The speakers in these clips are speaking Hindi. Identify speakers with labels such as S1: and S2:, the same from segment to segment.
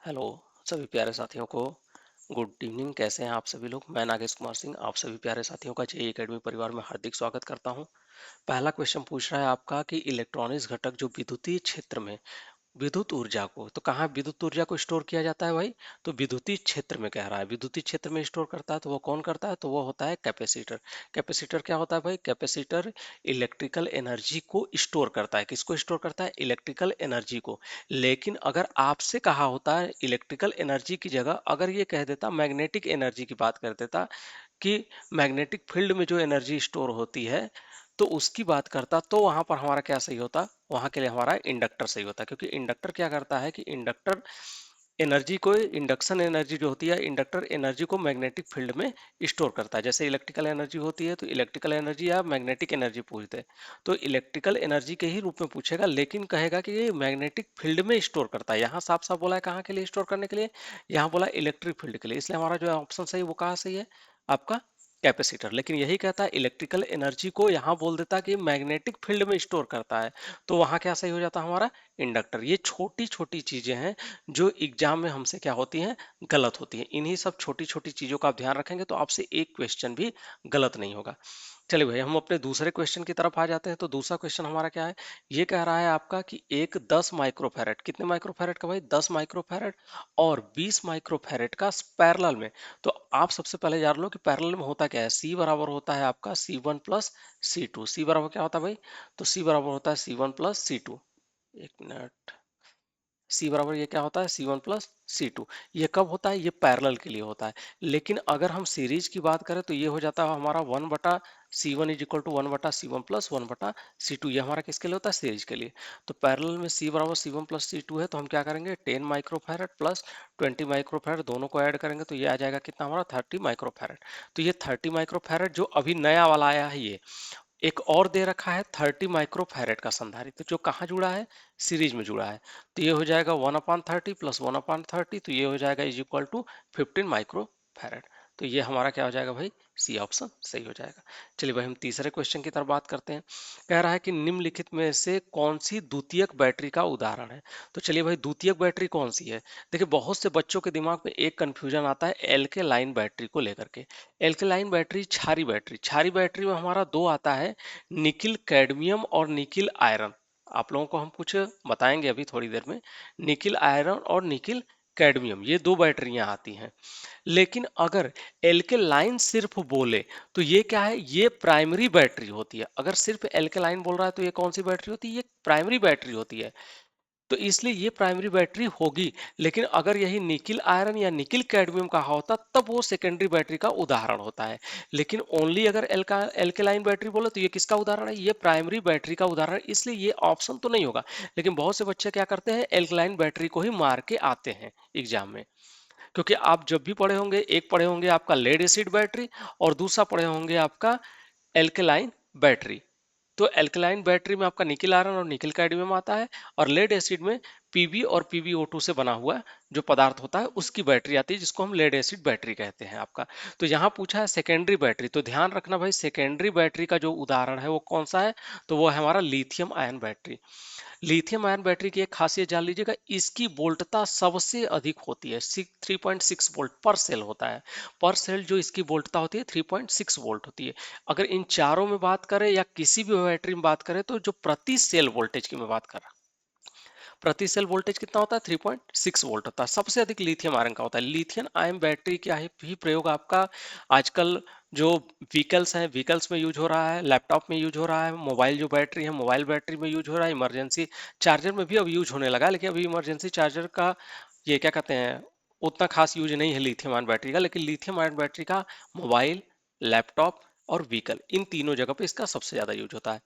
S1: हेलो सभी प्यारे साथियों को गुड इवनिंग। कैसे हैं आप सभी लोग। मैं नागेश कुमार सिंह आप सभी प्यारे साथियों का जेई एकेडमी परिवार में हार्दिक स्वागत करता हूं। पहला क्वेश्चन पूछ रहा है आपका कि इलेक्ट्रॉनिक्स घटक जो विद्युतीय क्षेत्र में विद्युत ऊर्जा को, तो कहाँ विद्युत ऊर्जा को स्टोर किया जाता है भाई, तो विद्युतीय क्षेत्र में कह रहा है। विद्युतीय क्षेत्र में स्टोर करता है तो वो कौन करता है, तो वो होता है कैपेसिटर। कैपेसिटर क्या होता है भाई, कैपेसिटर इलेक्ट्रिकल एनर्जी को स्टोर करता है। किसको स्टोर करता है, इलेक्ट्रिकल एनर्जी को। लेकिन अगर आपसे कहा होता है इलेक्ट्रिकल एनर्जी की जगह अगर ये कह देता मैग्नेटिक एनर्जी की बात कर देता कि मैग्नेटिक फील्ड में जो एनर्जी स्टोर होती है, तो उसकी बात करता, तो वहां पर हमारा क्या सही होता, वहां के लिए हमारा इंडक्टर सही होता है। क्योंकि इंडक्टर क्या करता है कि इंडक्टर एनर्जी को, इंडक्शन एनर्जी जो होती है, इंडक्टर एनर्जी को मैग्नेटिक फील्ड में स्टोर करता है। जैसे इलेक्ट्रिकल एनर्जी होती है तो इलेक्ट्रिकल एनर्जी या मैग्नेटिक एनर्जी पूछते हैं, तो इलेक्ट्रिकल एनर्जी के ही रूप में पूछेगा, लेकिन कहेगा कि ये मैग्नेटिक फील्ड में स्टोर करता है। यहाँ साफ साफ बोला है कहाँ के लिए स्टोर करने के लिए, यहाँ बोला इलेक्ट्रिक फील्ड के लिए। इसलिए हमारा जो ऑप्शन सही वो कहाँ सही है, आपका कैपेसिटर। लेकिन यही कहता है इलेक्ट्रिकल एनर्जी को यहाँ बोल देता कि मैग्नेटिक फील्ड में स्टोर करता है, तो वहां क्या सही हो जाता हमारा, इंडक्टर। ये छोटी छोटी चीजें हैं जो एग्जाम में हमसे क्या होती हैं, गलत होती हैं। इन्हीं सब छोटी छोटी चीजों का आप ध्यान रखेंगे तो आपसे एक क्वेश्चन भी गलत नहीं होगा। चलिए भाई हम अपने दूसरे क्वेश्चन की तरफ आ जाते हैं। तो दूसरा क्वेश्चन हमारा क्या है, ये कह रहा है आपका कि एक 10 माइक्रोफैरेड, कितने माइक्रोफैरेड का भाई, 10 माइक्रोफैरेड और 20 माइक्रोफैरेड का पैरेलल में। तो आप सबसे पहले जान लो कि पैरेलल में होता क्या है। सी बराबर होता है आपका C1 प्लस C2। सी बराबर क्या होता है भाई, तो सी बराबर होता है C1 प्लस C2। एक मिनट, सी बराबर ये क्या होता है, C1 प्लस C2। ये कब होता है, ये पैरेलल के लिए होता है। लेकिन अगर हम सीरीज की बात करें तो ये हो जाता है हमारा 1/C1 is equal to 1/C1 plus 1/C2। ये हमारा किसके लिए होता है, सीरीज के लिए। तो पैरेलल में सी बराबर C1 प्लस C2 है, तो हम क्या करेंगे, 10 माइक्रोफैरड प्लस 20 माइक्रोफैरड दोनों को ऐड करेंगे तो ये आ जाएगा कितना हमारा, 30 माइक्रोफैरड। तो ये 30 माइक्रोफैरड जो अभी नया वाला आया है, ये एक और दे रखा है 30 माइक्रोफैरेड का संधारित्र, जो कहाँ जुड़ा है, सीरीज में जुड़ा है। तो ये हो जाएगा 1/30 प्लस 1/30, तो ये हो जाएगा इज इक्वल टू 15 माइक्रोफैरेड। तो ये हमारा क्या हो जाएगा भाई, सी ऑप्शन सही हो जाएगा। चलिए भाई हम तीसरे क्वेश्चन की तरफ बात करते हैं। कह रहा है कि निम्नलिखित में से कौन सी द्वितीयक बैटरी का उदाहरण है। तो चलिए भाई द्वितीयक बैटरी कौन सी है। देखिए बहुत से बच्चों के दिमाग में एक कंफ्यूजन आता है एल्केलाइन बैटरी को लेकर के। एल्केलाइन बैटरी, क्षारी बैटरी। क्षारी बैटरी में हमारा दो आता है, निकिल कैडमियम और निकिल आयरन। आप लोगों को हम कुछ बताएंगे अभी थोड़ी देर में। निकिल आयरन और निकिल कैडमियम, ये दो बैटरियां आती हैं। लेकिन अगर एल्केलाइन सिर्फ बोले तो ये क्या है, ये प्राइमरी बैटरी होती है। अगर सिर्फ एल्केलाइन बोल रहा है तो ये कौन सी बैटरी होती है, ये प्राइमरी बैटरी होती है। तो इसलिए ये प्राइमरी बैटरी होगी। लेकिन अगर यही निकिल आयरन या निकिल कैडमियम का होता तब वो सेकेंडरी बैटरी का उदाहरण होता है। लेकिन ओनली अगर एल्केलाइन बैटरी बोले तो ये किसका उदाहरण है, ये प्राइमरी बैटरी का उदाहरण है। इसलिए ये ऑप्शन तो नहीं होगा। लेकिन बहुत से बच्चे क्या करते हैं, एल्केलाइन बैटरी को ही मार के आते हैं एग्जाम में। क्योंकि आप जब भी पढ़े होंगे, एक पढ़े होंगे आपका लेड एसिड बैटरी और दूसरा पढ़े होंगे आपका एल्केलाइन बैटरी। तो एल्कलाइन बैटरी में आपका निकिल आयरन और निकिल कैडमियम आता है, और लेड एसिड में पीबी और पीबीओ2 से बना हुआ जो पदार्थ होता है उसकी बैटरी आती है, जिसको हम लेड एसिड बैटरी कहते हैं आपका। तो यहाँ पूछा है सेकेंडरी बैटरी, तो ध्यान रखना भाई सेकेंडरी बैटरी का जो उदाहरण है वो कौन सा है, तो वो है हमारा lithium ion battery. Lithium ion battery की एक खासियत जान लीजिएगा, इसकी वोल्टता सबसे अधिक होती है, 3.6 वोल्ट पर सेल होता है। पर सेल जो इसकी वोल्टता होती है 3.6 वोल्ट होती है। अगर इन चारों में बात करें या किसी भी बैटरी में बात करें तो जो प्रति सेल वोल्टेज की मैं बात कर रहा, प्रति सेल वोल्टेज कितना होता है, 3.6 वोल्ट होता है। सबसे अधिक लिथियम आयरन का होता है। लिथियम आयन बैटरी का ही प्रयोग आपका आजकल जो व्हीकल्स हैं, व्हीकल्स में यूज हो रहा है, लैपटॉप में यूज हो रहा है, मोबाइल जो बैटरी है मोबाइल बैटरी में यूज हो रहा है, इमरजेंसी चार्जर में भी अब यूज होने लगा। लेकिन अभी इमरजेंसी चार्जर का ये क्या कहते हैं, उतना खास यूज नहीं है लिथियम आयन बैटरी का। लेकिन लिथियम आयन बैटरी का मोबाइल, लैपटॉप और व्हीकल, इन तीनों जगह पे इसका सबसे ज्यादा यूज होता है।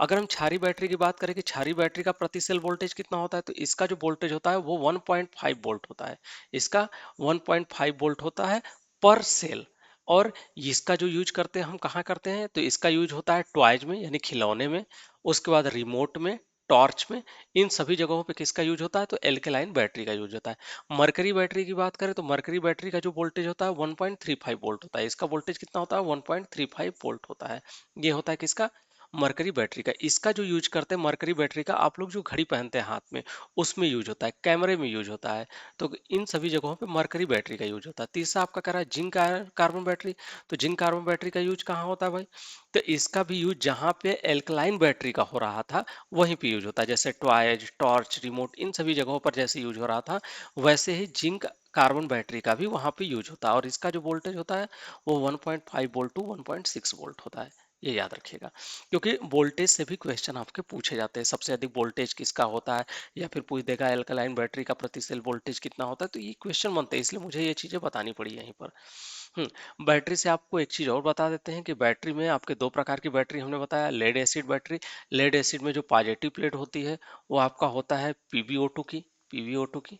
S1: अगर हम क्षारी बैटरी की बात करें कि क्षारी बैटरी का प्रति सेल वोल्टेज कितना होता है, तो इसका जो वोल्टेज होता है वो 1.5 वोल्ट होता है। इसका 1.5 वोल्ट होता है पर सेल। और इसका जो यूज करते हैं हम कहाँ करते हैं, तो इसका यूज होता है टॉयज में यानी खिलौने में, उसके बाद रिमोट में, टॉर्च में, इन सभी जगहों पे किसका यूज होता है, तो एल्केलाइन बैटरी का यूज होता है। मरकरी बैटरी की बात करें तो मरकरी बैटरी का जो वोल्टेज होता है 1.35 वोल्ट होता है। इसका वोल्टेज कितना होता है, 1.35 वोल्ट होता है। ये होता है किसका, मरकरी बैटरी का, इसका जो यूज करते हैं मरकरी बैटरी का, आप लोग जो घड़ी पहनते हैं हाथ में उसमें यूज होता है, कैमरे में यूज होता है, तो इन सभी जगहों पे मरकरी बैटरी का यूज होता है। तीसरा आपका कह रहा है जिंक कार्बन बैटरी, तो जिंक कार्बन बैटरी का यूज कहाँ होता है भाई? तो इसका भी यूज जहाँ पे एल्कलाइन बैटरी का हो रहा था वहीं पे यूज होता है, जैसे टॉयज, टॉर्च, रिमोट, इन सभी जगहों पर जैसे यूज हो रहा था वैसे ही जिंक कार्बन बैटरी का भी वहां पे यूज होता है, और इसका जो वोल्टेज होता है वो 1.5 वोल्ट टू 1.6 वोल्ट होता है। ये याद रखिएगा, क्योंकि वोल्टेज से भी क्वेश्चन आपके पूछे जाते हैं, सबसे अधिक वोल्टेज किसका होता है, या फिर पूछ देगा एल्कलाइन बैटरी का प्रति सेल वोल्टेज कितना होता है, तो ये क्वेश्चन बनते हैं, इसलिए मुझे ये चीजें बतानी पड़ी यहीं पर। बैटरी से आपको एक चीज और बता देते हैं कि बैटरी में आपके दो प्रकार की बैटरी हमने बताया, lead acid battery, lead acid में जो पॉजिटिव प्लेट होती है वो आपका होता है पीबीओ2 की, पीबीओ2 की,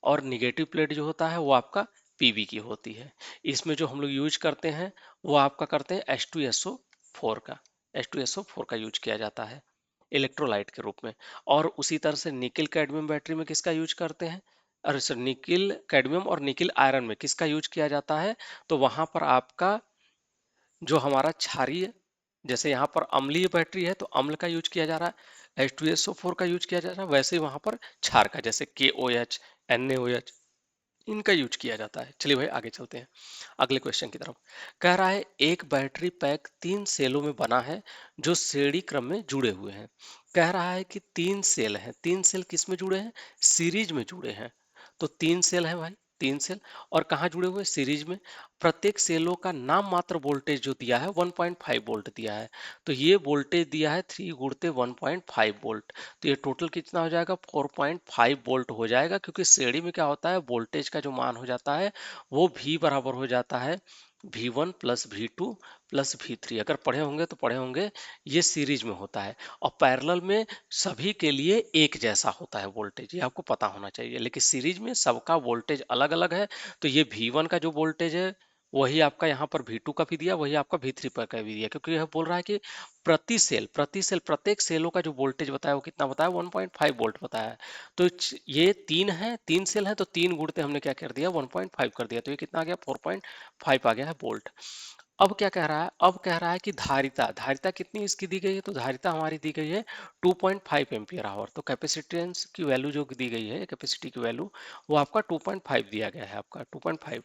S1: और निगेटिव प्लेट जो होता है वो आपका पीबी की होती है। इसमें जो हम लोग यूज करते हैं वो आपका करते हैं H2SO4 का, H2SO4 का यूज किया जाता है इलेक्ट्रोलाइट के रूप में। और उसी तरह से निकिल कैडमियम बैटरी में किसका यूज करते हैं, अरे सर, निकिल कैडमियम और निकिल आयरन में किसका यूज किया जाता है, तो वहां पर आपका जो हमारा क्षारीय, जैसे यहाँ पर अम्लीय बैटरी है तो अम्ल का यूज किया जा रहा है, H2SO4 का यूज किया जा रहा है, वैसे ही वहां पर क्षार का, जैसे KOH, NaOH, इनका यूज किया जाता है। चलिए भाई आगे चलते हैं अगले क्वेश्चन की तरफ। कह रहा है एक बैटरी पैक 3 सेलों में बना है जो श्रेणी क्रम में जुड़े हुए हैं। कह रहा है कि 3 सेल हैं, 3 सेल किस में जुड़े हैं, सीरीज में जुड़े हैं। तो 3 सेल है भाई, 3 सेल, और कहाँ जुड़े हुए, सीरीज में। प्रत्येक सेलों का नाम मात्र वोल्टेज जो दिया है 1.5 वोल्ट दिया है, तो ये वोल्टेज दिया है 3 गुणते 1.5 वोल्ट, तो ये टोटल कितना हो जाएगा, 4.5 वोल्ट हो जाएगा, क्योंकि श्रेणी में क्या होता है, वोल्टेज का जो मान हो जाता है वो V बराबर हो जाता है V1 plus V2 plus V3, अगर पढ़े होंगे तो पढ़े होंगे, ये सीरीज में होता है। और पैरेलल में सभी के लिए एक जैसा होता है वोल्टेज, ये आपको पता होना चाहिए, लेकिन सीरीज में सबका वोल्टेज अलग अलग है। तो ये V1 का जो वोल्टेज है वही आपका यहाँ पर V2 का भी दिया, वही आपका V3 पर का भी दिया, क्योंकि यह बोल रहा है कि प्रति सेल प्रत्येक सेलों का जो वोल्टेज बताया वो कितना बताया, 1.5 वोल्ट बताया है। तो ये 3 सेल है, तो 3 गुणते हमने क्या कर दिया, 1.5 कर दिया, तो ये कितना आ गया, 4.5 आ गया है वोल्ट। अब क्या कह रहा है, अब कह रहा है कि धारिता, धारिता कितनी इसकी दी गई है, तो धारिता हमारी दी गई है 2.5 एम्पियर आवर। तो कैपेसिटेंस की वैल्यू जो दी गई है, कैपेसिटी की वैल्यू, वो आपका 2.5 दिया गया है, आपका 2.5।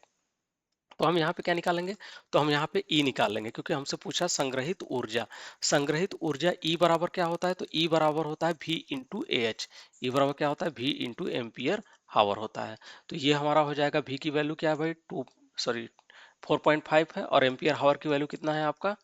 S1: तो हम यहाँ पे क्या निकालेंगे, तो हम यहाँ पे E निकाल लेंगे, क्योंकि हमसे पूछा संग्रहित ऊर्जा। संग्रहित ऊर्जा E बराबर क्या होता है, तो E बराबर होता है V इंटू ए एच, ई बराबर क्या होता है, V इंटू एम्पियर हावर होता है। तो ये हमारा हो जाएगा, V की वैल्यू क्या है भाई, 4.5 है, और एम्पियर हावर की वैल्यू कितना है आपका,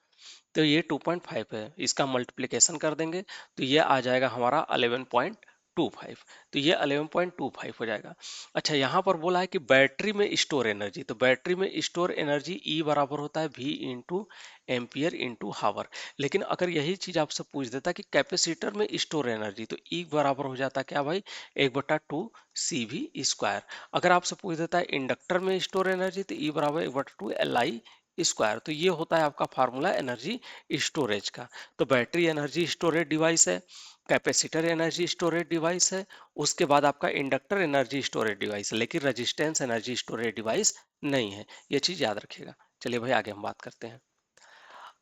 S1: तो ये 2.5 है, इसका मल्टीप्लिकेशन कर देंगे तो ये आ जाएगा हमारा 11.25, तो ये 11.25 हो जाएगा। अच्छा, यहाँ पर बोला है कि बैटरी में स्टोर एनर्जी, तो बैटरी में स्टोर एनर्जी E बराबर होता है V इंटू एम्पियर इंटू हावर। लेकिन अगर यही चीज आपसे पूछ देता कि कैपेसिटर में स्टोर एनर्जी, तो E बराबर हो जाता क्या भाई, 1/2 CV²। अगर आपसे पूछ देता है इंडक्टर में स्टोर एनर्जी, तो E बराबर 1/2 LI²। तो ये होता है आपका फार्मूला एनर्जी स्टोरेज का। तो बैटरी एनर्जी स्टोरेज डिवाइस है, कैपेसिटर एनर्जी स्टोरेज डिवाइस है, उसके बाद आपका इंडक्टर एनर्जी स्टोरेज डिवाइस है, लेकिन रेजिस्टेंस एनर्जी स्टोरेज डिवाइस नहीं है, ये चीज याद रखिएगा। चलिए भाई आगे हम बात करते हैं।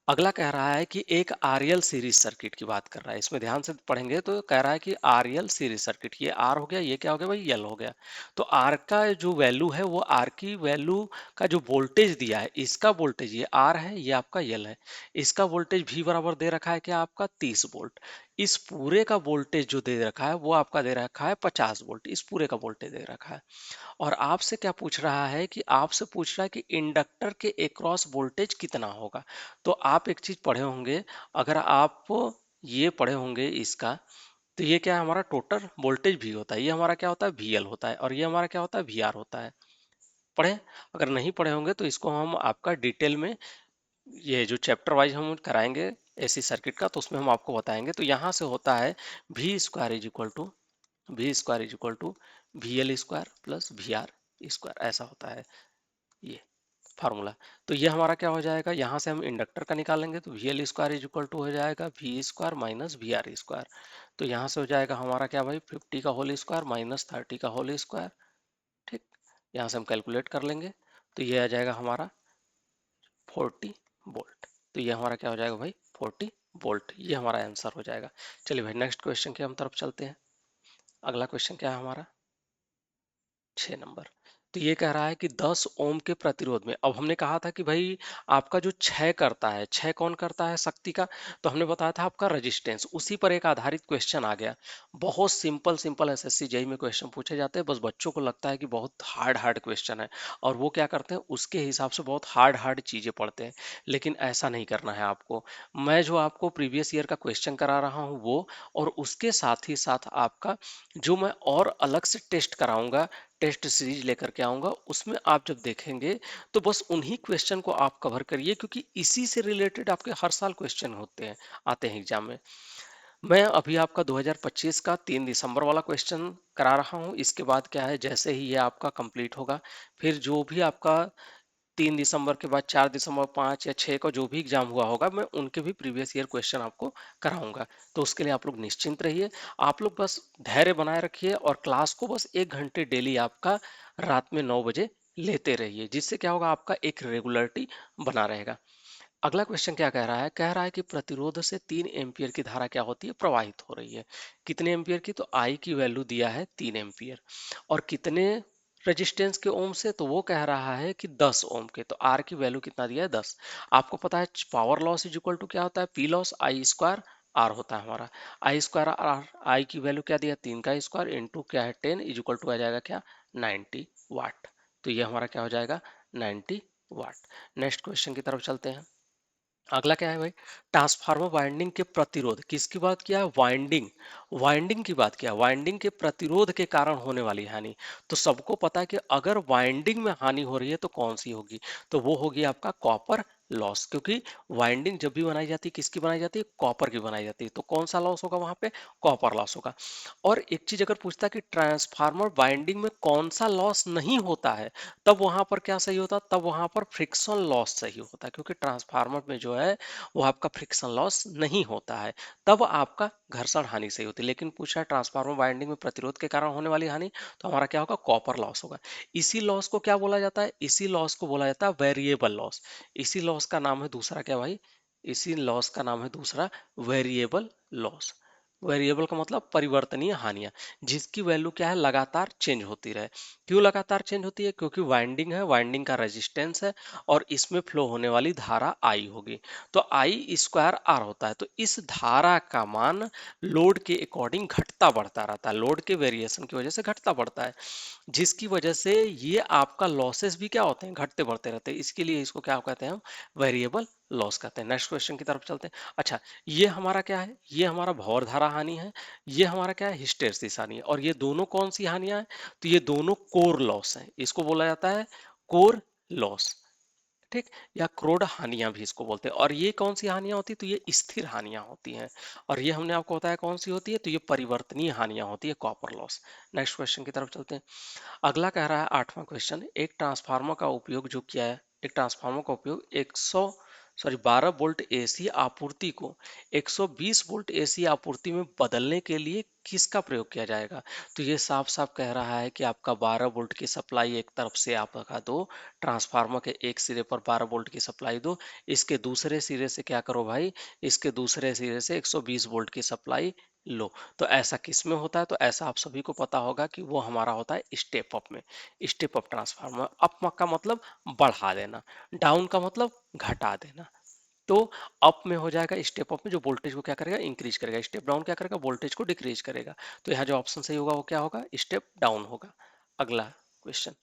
S1: अगला कह रहा है कि एक आरएल सीरीज सर्किट की बात कर रहा है, इसमें ध्यान से पढ़ेंगे तो कह रहा है कि आरएल सीरीज सर्किट, ये आर हो गया, ये क्या हो गया भाई, एल हो गया। तो आर का जो वैल्यू है, वो आर की वैल्यू का जो वोल्टेज दिया है, इसका वोल्टेज ये आर है, ये आपका एल है, इसका वोल्टेज भी बराबर दे रखा है क्या आपका 30 वोल्ट। इस पूरे का वोल्टेज जो दे रखा है वो आपका दे रखा है 50 वोल्ट, इस पूरे का वोल्टेज दे रखा है। और आपसे क्या पूछ रहा है, कि आपसे पूछ रहा है कि इंडक्टर के एक्रॉस वोल्टेज कितना होगा। तो आप एक चीज पढ़े होंगे, अगर आप ये पढ़े होंगे इसका, तो ये क्या है, हमारा टोटल वोल्टेज भी होता है, ये हमारा क्या होता है, VL होता है, और ये हमारा क्या होता है, VR होता है। पढ़े, अगर नहीं पढ़े होंगे तो इसको हम आपका डिटेल में, ये जो चैप्टर वाइज हम कराएंगे एसी सर्किट का, तो उसमें हम आपको बताएंगे। तो यहाँ से होता है V² is equal to VL² plus VR², ऐसा होता है ये फार्मूला। तो ये हमारा क्या हो जाएगा, यहाँ से हम इंडक्टर का निकालेंगे, तो VL² इज इक्वल टू हो जाएगा V² माइनस VR²। तो यहाँ से हो जाएगा हमारा क्या भाई, 50 का होल स्क्वायर माइनस 30 का होल स्क्वायर। ठीक, यहाँ से हम कैलकुलेट कर लेंगे, तो ये आ जाएगा हमारा 40 वोल्ट। तो ये हमारा क्या हो जाएगा भाई, 40 वोल्ट, ये हमारा आंसर हो जाएगा। चलिए भाई नेक्स्ट क्वेश्चन की हम तरफ चलते हैं। अगला क्वेश्चन क्या है हमारा, 6 नंबर। तो ये कह रहा है कि 10 ओम के प्रतिरोध में, अब हमने कहा था कि भाई आपका जो क्षय करता है, क्षय कौन करता है शक्ति का, तो हमने बताया था आपका रेजिस्टेंस, उसी पर एक आधारित क्वेश्चन आ गया। बहुत सिंपल सिंपल एसएससी जेई में क्वेश्चन पूछे जाते हैं, बस बच्चों को लगता है कि बहुत हार्ड हार्ड क्वेश्चन है, और वो क्या करते हैं उसके हिसाब से बहुत हार्ड हार्ड चीजें पढ़ते हैं। लेकिन ऐसा नहीं करना है आपको। मैं जो आपको प्रीवियस ईयर का क्वेश्चन करा रहा हूँ वो, और उसके साथ ही साथ आपका जो मैं और अलग से टेस्ट कराऊंगा, टेस्ट सीरीज लेकर के आऊंगा, उसमें आप जब देखेंगे तो बस उन्हीं क्वेश्चन को आप कवर करिए, क्योंकि इसी से रिलेटेड आपके हर साल क्वेश्चन होते हैं, आते हैं एग्जाम में। मैं अभी आपका 2025 का 3 दिसंबर वाला क्वेश्चन करा रहा हूं। इसके बाद क्या है, जैसे ही ये आपका कंप्लीट होगा, फिर जो भी आपका 3 दिसंबर के बाद 4 दिसंबर, 5 या 6 का जो भी एग्जाम हुआ होगा, मैं उनके भी प्रीवियस ईयर क्वेश्चन आपको कराऊंगा। तो उसके लिए आप लोग निश्चिंत रहिए। आप लोग बस धैर्य बनाए रखिए, और क्लास को बस 1 घंटे डेली आपका रात में 9 बजे लेते रहिए, जिससे क्या होगा, आपका एक रेगुलरिटी बना रहेगा। अगला क्वेश्चन क्या कह रहा है, कह रहा है कि प्रतिरोध से 3 एम्पियर की धारा क्या होती है, प्रवाहित हो रही है। कितने एम्पियर की, तो आई की वैल्यू दिया है 3 एम्पियर। और कितने रेजिस्टेंस के ओम से, तो वो कह रहा है कि 10 ओम के, तो आर की वैल्यू कितना दिया है, 10। आपको पता है power loss is equal to क्या होता है, P loss I square R होता है हमारा। आई स्क्वायर आर, आई की वैल्यू क्या दिया, 3 का स्क्वायर इंटू क्या है 10, इज इक्वल टू आ जाएगा क्या, 90 वाट। तो ये हमारा क्या हो जाएगा, 90 वाट। नेक्स्ट क्वेश्चन की तरफ चलते हैं। अगला क्या है भाई, ट्रांसफार्मर वाइंडिंग के प्रतिरोध, किसकी बात किया है, वाइंडिंग, वाइंडिंग की बात किया, वाइंडिंग के प्रतिरोध के कारण होने वाली हानि। तो सबको पता है कि अगर वाइंडिंग में हानि हो रही है तो कौन सी होगी, तो वो होगी आपका कॉपर लॉस, क्योंकि वाइंडिंग जब भी बनाई जाती है किसकी बनाई जाती है, कॉपर की बनाई जाती है, तो कौन सा लॉस होगा वहां पे, कॉपर लॉस होगा। और एक चीज अगर पूछता है कि ट्रांसफार्मर वाइंडिंग में कौन सा लॉस नहीं होता है, तब वहां पर क्या सही होता, तब वहां पर फ्रिक्शन लॉस सही होता है, क्योंकि ट्रांसफार्मर में जो है वो आपका फ्रिक्शन लॉस नहीं होता है, तब आपका घर्षण हानि सही होती है। लेकिन पूछा है ट्रांसफार्मर वाइंडिंग में प्रतिरोध के कारण होने वाली हानि, तो हमारा क्या होगा, कॉपर लॉस होगा। इसी लॉस को क्या बोला जाता है, इसी लॉस को बोला जाता है वेरिएबल लॉस। इसी लॉस का नाम है दूसरा क्या भाई, इसी लॉस का नाम है दूसरा वेरिएबल लॉस। वेरिएबल का मतलब परिवर्तनीय हानियां, जिसकी वैल्यू क्या है, लगातार चेंज होती रहे। क्यों लगातार चेंज होती है, क्योंकि वाइंडिंग है, वाइंडिंग का रेजिस्टेंस है, और इसमें फ्लो होने वाली धारा आई होगी। तो आई स्क्वायर आर होता है, तो इस धारा का मान लोड के अकॉर्डिंग घटता बढ़ता रहता है, लोड के वेरिएशन की वजह से घटता बढ़ता है, जिसकी वजह से ये आपका लॉसेस भी क्या होते हैं, घटते बढ़ते रहते हैं। इसके लिए इसको क्या कहते हैं, हम वेरिएबल लॉस कहते हैं। नेक्स्ट क्वेश्चन की तरफ चलते हैं। अच्छा, ये हमारा क्या है, ये हमारा भौर धारा हानि है, ये हमारा क्या है, हिस्टैरिसीस हानि है। और ये दोनों कौन सी हानियां हैं, तो ये दोनों कोर लॉस है, इसको बोला जाता है कोर लॉस, ठीक, या क्रोड हानियां भी इसको बोलते हैं। और ये कौन सी हानियां होती है, तो ये स्थिर हानियां होती हैं। और ये हमने आपको बताया कौन सी होती है, तो ये परिवर्तनीय हानियां होती है, कॉपर लॉस। नेक्स्ट क्वेश्चन की तरफ चलते हैं। अगला कह रहा है 8वां क्वेश्चन, एक ट्रांसफार्मर का उपयोग जो किया है, एक ट्रांसफार्मर का उपयोग 12 वोल्ट एसी आपूर्ति को 120 वोल्ट एसी आपूर्ति में बदलने के लिए किसका प्रयोग किया जाएगा। तो ये साफ साफ कह रहा है कि आपका 12 वोल्ट की सप्लाई एक तरफ से आप लगा दो, ट्रांसफार्मर के एक सिरे पर 12 वोल्ट की सप्लाई दो, इसके दूसरे सिरे से क्या करो भाई, इसके दूसरे सिरे से 120 वोल्ट की सप्लाई लो। तो ऐसा किस में होता है, तो ऐसा आप सभी को पता होगा कि वो हमारा होता है स्टेप अप में। स्टेप अप ट्रांसफार्मर, अप का मतलब बढ़ा देना, डाउन का मतलब घटा देना। तो अप में हो जाएगा, स्टेप अप में जो वोल्टेज को क्या करेगा, इंक्रीज करेगा, स्टेप डाउन क्या करेगा, वोल्टेज को डिक्रीज करेगा। तो यहाँ जो ऑप्शन सही होगा वो क्या होगा, स्टेप डाउन होगा। अगला क्वेश्चन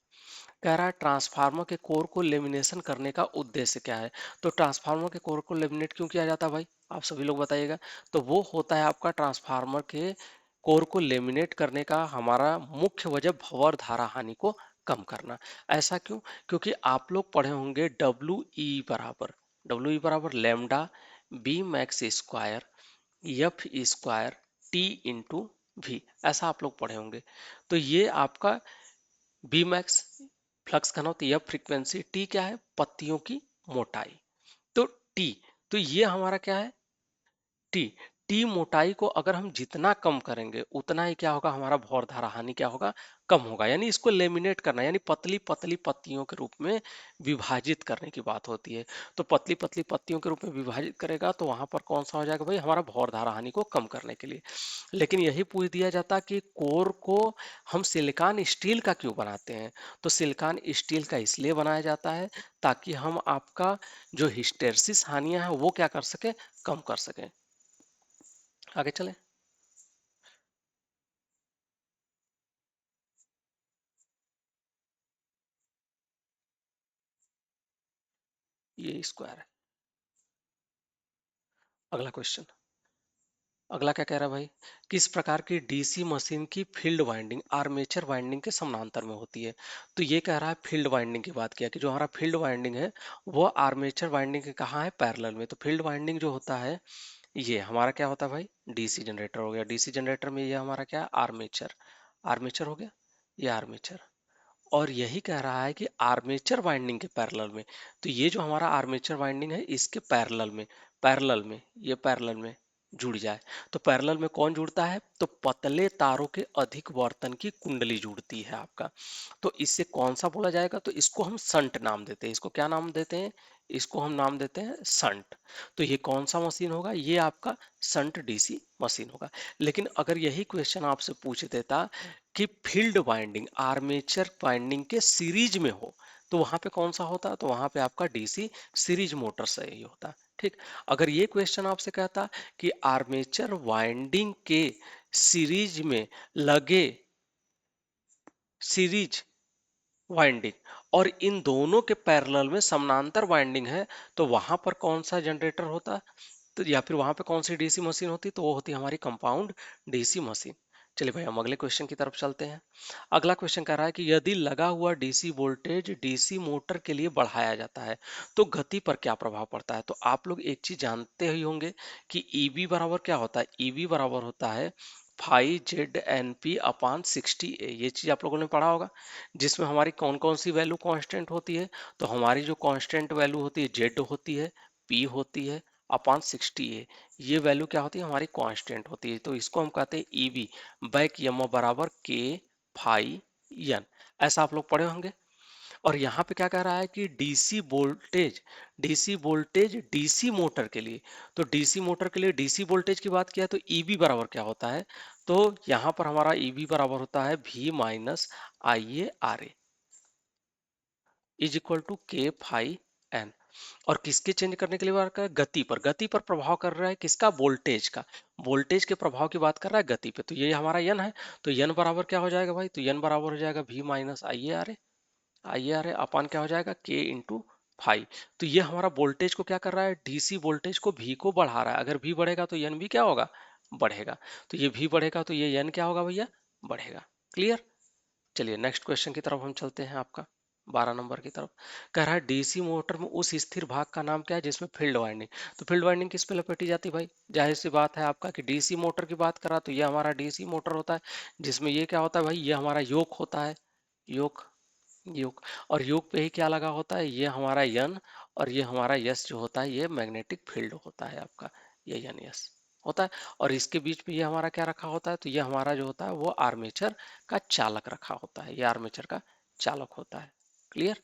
S1: कह रहा है ट्रांसफार्मर के कोर को लेमिनेशन करने का उद्देश्य क्या है। तो ट्रांसफार्मर के कोर को लेमिनेट क्यों किया जाता है भाई, आप सभी लोग बताइएगा। तो वो होता है आपका ट्रांसफार्मर के कोर को लेमिनेट करने का हमारा मुख्य वजह भंवर धारा हानि को कम करना। ऐसा क्यों, क्योंकि आप लोग पढ़े होंगे डब्ल्यू ई बराबर lambda B max square F square T into V, ऐसा आप लोग पढ़े होंगे। तो ये आपका बी मैक्स फ्लक्स घनत्व, यह फ्रीक्वेंसी, टी क्या है, पत्तियों की मोटाई। तो टी, तो ये हमारा क्या है, टी, टी मोटाई को अगर हम जितना कम करेंगे उतना ही क्या होगा, हमारा भौर धारा हानि क्या होगा, कम होगा। यानी इसको लेमिनेट करना, यानी पतली पतली पत्तियों के रूप में विभाजित करने की बात होती है। तो पतली पतली पत्तियों के रूप में विभाजित करेगा तो वहां पर कौन सा हो जाएगा भाई, हमारा भौर धारा हानि को कम करने के लिए। लेकिन यही पूछ दिया जाता कि कोर को हम सिलिकॉन स्टील का क्यों बनाते हैं, तो सिलिकॉन स्टील का इसलिए बनाया जाता है ताकि हम आपका जो हिस्टैरिसीस हानियां हैं वो क्या कर सके, कम कर सकें। आगे चले। ये स्क्वायर है। अगला क्वेश्चन, अगला क्या कह रहा है भाई, किस प्रकार की डीसी मशीन की फील्ड वाइंडिंग आर्मेचर वाइंडिंग के समानांतर में होती है। तो ये कह रहा है फील्ड वाइंडिंग की बात किया कि जो हमारा फील्ड वाइंडिंग है वो आर्मेचर वाइंडिंग के कहाँ है, पैरेलल में। तो फील्ड वाइंडिंग जो होता है ये हमारा क्या होता है भाई, डीसी जनरेटर हो गया। डीसी जनरेटर में ये हमारा क्या है, आर्मेचर, आर्मेचर हो गया, ये आर्मेचर। और यही कह रहा है कि आर्मेचर वाइंडिंग के पैरेलल में, तो ये जो हमारा आर्मेचर वाइंडिंग है इसके पैरेलल में, पैरेलल में, ये पैरेलल में जुड़ जाए। तो पैरेलल में कौन जुड़ता है, तो पतले तारों के अधिक वर्तन की कुंडली जुड़ती है आपका। तो इससे कौन सा बोला जाएगा, तो इसको हम संट नाम देते हैं। इसको क्या नाम देते हैं, इसको हम नाम देते हैं संट। तो ये कौन सा मशीन होगा, ये आपका संट डीसी मशीन होगा। लेकिन अगर यही क्वेश्चन आपसे पूछ देता कि फील्ड वाइंडिंग आर्मेचर वाइंडिंग के सीरीज में हो तो वहां पे कौन सा होता, तो वहां पे आपका डीसी सीरीज मोटर से ही होता। ठीक। अगर ये क्वेश्चन आपसे कहता कि आर्मेचर वाइंडिंग के सीरीज में लगे, सीरीज वाइंडिंग और इन दोनों के पैरेलल में समानांतर वाइंडिंग है, तो वहां पर कौन सा जनरेटर होता, तो या फिर वहां पे कौन सी डीसी मशीन होती, तो वो होती हमारी कंपाउंड डीसी मशीन। चलिए भाई हम अगले क्वेश्चन की तरफ चलते हैं। अगला क्वेश्चन कह रहा है कि यदि लगा हुआ डीसी वोल्टेज डीसी मोटर के लिए बढ़ाया जाता है तो गति पर क्या प्रभाव पड़ता है। तो आप लोग एक चीज जानते ही होंगे कि ईबी बराबर क्या होता है, ईबी बराबर होता है 5 ZNP अपान 60A। ये चीज आप लोगों ने पढ़ा होगा, जिसमें हमारी कौन कौन सी वैल्यू कांस्टेंट होती है। तो हमारी जो कांस्टेंट वैल्यू होती है जेड होती है, पी होती है, अपान 60A। ये वैल्यू क्या होती है, हमारी कांस्टेंट होती है। तो इसको हम कहते हैं ईबी, बैक यम बराबर के फाई एन। ऐसा आप लोग पढ़े होंगे। और यहाँ पे क्या कह रहा है कि डीसी वोल्टेज डीसी मोटर के लिए, तो डीसी मोटर के लिए डीसी वोल्टेज की बात किया तो ईबी बराबर क्या होता है, तो यहाँ पर हमारा ईबी बराबर होता है V minus I A R A is equal to K phi N. और किसके चेंज करने के लिए बात कर रहा है, गति पर, गति पर प्रभाव कर रहा है किसका, वोल्टेज का, वोल्टेज के प्रभाव की बात कर रहा है गति पे। तो ये हमारा यन है। तो यन बराबर क्या हो जाएगा भाई, तो यन बराबर हो जाएगा V minus I A R A, I R है अपान क्या हो जाएगा के इंटू फाइव। तो ये हमारा वोल्टेज को क्या कर रहा है, डीसी वोल्टेज को भी को बढ़ा रहा है। अगर भी बढ़ेगा तो एन भी क्या होगा, बढ़ेगा। तो ये भी बढ़ेगा तो ये एन क्या होगा भैया, बढ़ेगा। क्लियर। चलिए नेक्स्ट क्वेश्चन की तरफ हम चलते हैं, आपका 12 नंबर की तरफ। कह रहा है डीसी मोटर में उस स्थिर भाग का नाम क्या है जिसमें फील्ड वाइंडिंग, तो फील्ड वाइंडिंग किस पे लपेटी जाती है भाई, जाहिर सी बात है आपका कि डीसी मोटर की बात करा तो ये हमारा डीसी मोटर होता है, जिसमें ये क्या होता है भाई, ये हमारा योक होता है, योक, योग। और योग पे ही क्या लगा होता है, ये हमारा यन, और ये हमारा यस जो होता है ये मैग्नेटिक फील्ड होता है आपका, ये यन यस होता है। और इसके बीच में ये हमारा क्या रखा होता है, तो ये हमारा जो होता है वो आर्मेचर का चालक रखा होता है, ये आर्मेचर का चालक होता है। क्लियर।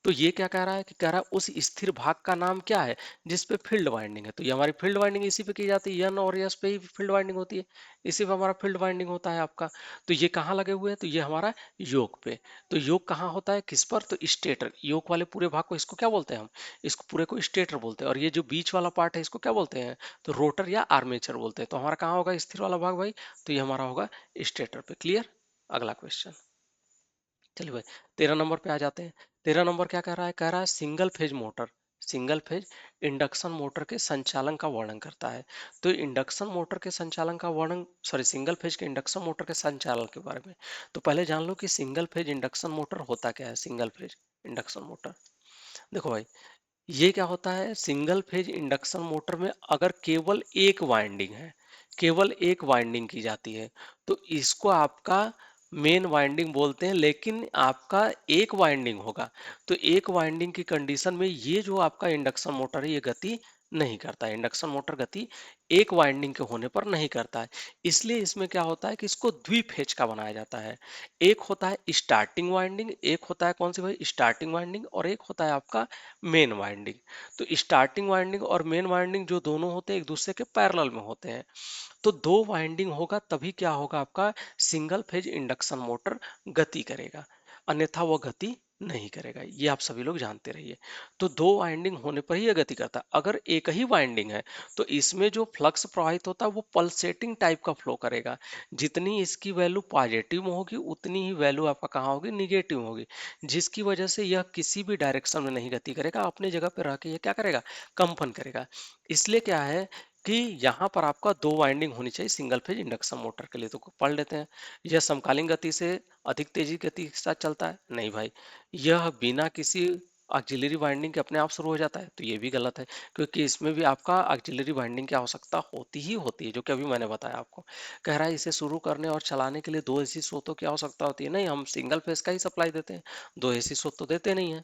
S1: तो ये क्या कह रहा है कि कह रहा है उस स्थिर भाग का नाम क्या है जिस पे फील्ड वाइंडिंग है। तो ये हमारी फील्ड वाइंडिंग इसी पे की जाती है, यन और यस पे ही फील्ड वाइंडिंग होती है, इसी पे हमारा फील्ड वाइंडिंग होता है आपका। तो ये कहाँ लगे हुए हैं, तो ये हमारा योक पे। तो योक कहाँ होता है, किस पर, तो स्टेटर, योक वाले पूरे भाग को इसको क्या बोलते हैं हम, इसको पूरे को स्टेटर बोलते हैं। और ये जो बीच वाला पार्ट है इसको क्या बोलते हैं, तो रोटर या आर्मेचर बोलते हैं। तो हमारा कहाँ होगा स्थिर वाला भाग भाई, तो ये हमारा होगा स्टेटर पे। क्लियर। अगला क्वेश्चन, चलिए भाई 13 नंबर पे आ जाते हैं। 13 नंबर क्या कह रहा है, कह रहा है single phase motor, single phase induction motor के संचालन का वर्णन करता है। तो इंडक्शन मोटर के संचालन का वर्णन, सॉरी सिंगल फेज के इंडक्शन मोटर के संचालन के बारे में। तो पहले जान लो कि सिंगल फेज इंडक्शन मोटर होता क्या है। सिंगल फेज इंडक्शन मोटर, देखो भाई ये क्या होता है, सिंगल फेज इंडक्शन मोटर में अगर केवल एक वाइंडिंग है, केवल एक वाइंडिंग की जाती है तो इसको आपका मेन वाइंडिंग बोलते हैं। लेकिन आपका एक वाइंडिंग होगा तो एक वाइंडिंग की कंडीशन में ये जो आपका इंडक्शन मोटर है ये गति नहीं करता है। इंडक्शन मोटर गति एक वाइंडिंग के होने पर नहीं करता है। इसलिए इसमें क्या होता है कि इसको द्विफेज का बनाया जाता है। एक होता है स्टार्टिंग वाइंडिंग, एक होता है कौन सी भाई, स्टार्टिंग वाइंडिंग, और एक होता है आपका मेन वाइंडिंग। तो स्टार्टिंग वाइंडिंग और मेन वाइंडिंग जो दोनों होते हैं एक दूसरे के पैरेलल में होते हैं। तो दो वाइंडिंग होगा तभी क्या होगा, आपका सिंगल फेज इंडक्शन मोटर गति करेगा, अन्यथा वो गति नहीं करेगा। ये आप सभी लोग जानते रहिए। तो दो वाइंडिंग होने पर ही यह गति करता है। अगर एक ही वाइंडिंग है तो इसमें जो फ्लक्स प्रवाहित होता है वो पल्सेटिंग टाइप का फ्लो करेगा। जितनी इसकी वैल्यू पॉजिटिव में होगी उतनी ही वैल्यू आपका कहाँ होगी, निगेटिव में होगी, जिसकी वजह से यह किसी भी डायरेक्शन में नहीं गति करेगा, अपनी जगह पर रह के यह क्या करेगा, कंपन करेगा। इसलिए क्या है कि यहाँ पर आपका दो वाइंडिंग होनी चाहिए सिंगल फेज इंडक्शन मोटर के लिए। तो पढ़ लेते हैं। यह समकालीन गति से अधिक तेजी गति के साथ चलता है, नहीं भाई। यह बिना किसी ऑक्सिलरी वाइंडिंग के अपने आप शुरू हो जाता है, तो ये भी गलत है, क्योंकि इसमें भी आपका ऑक्सिलरी वाइंडिंग की आवश्यकता होती ही होती है, जो कि अभी मैंने बताया आपको। कह रहा है इसे शुरू करने और चलाने के लिए दो एसी स्रोतों की आवश्यकता होती है। नहीं, हम सिंगल फेज का ही सप्लाई देते हैं, दो एसी स्रोत तो देते नहीं है।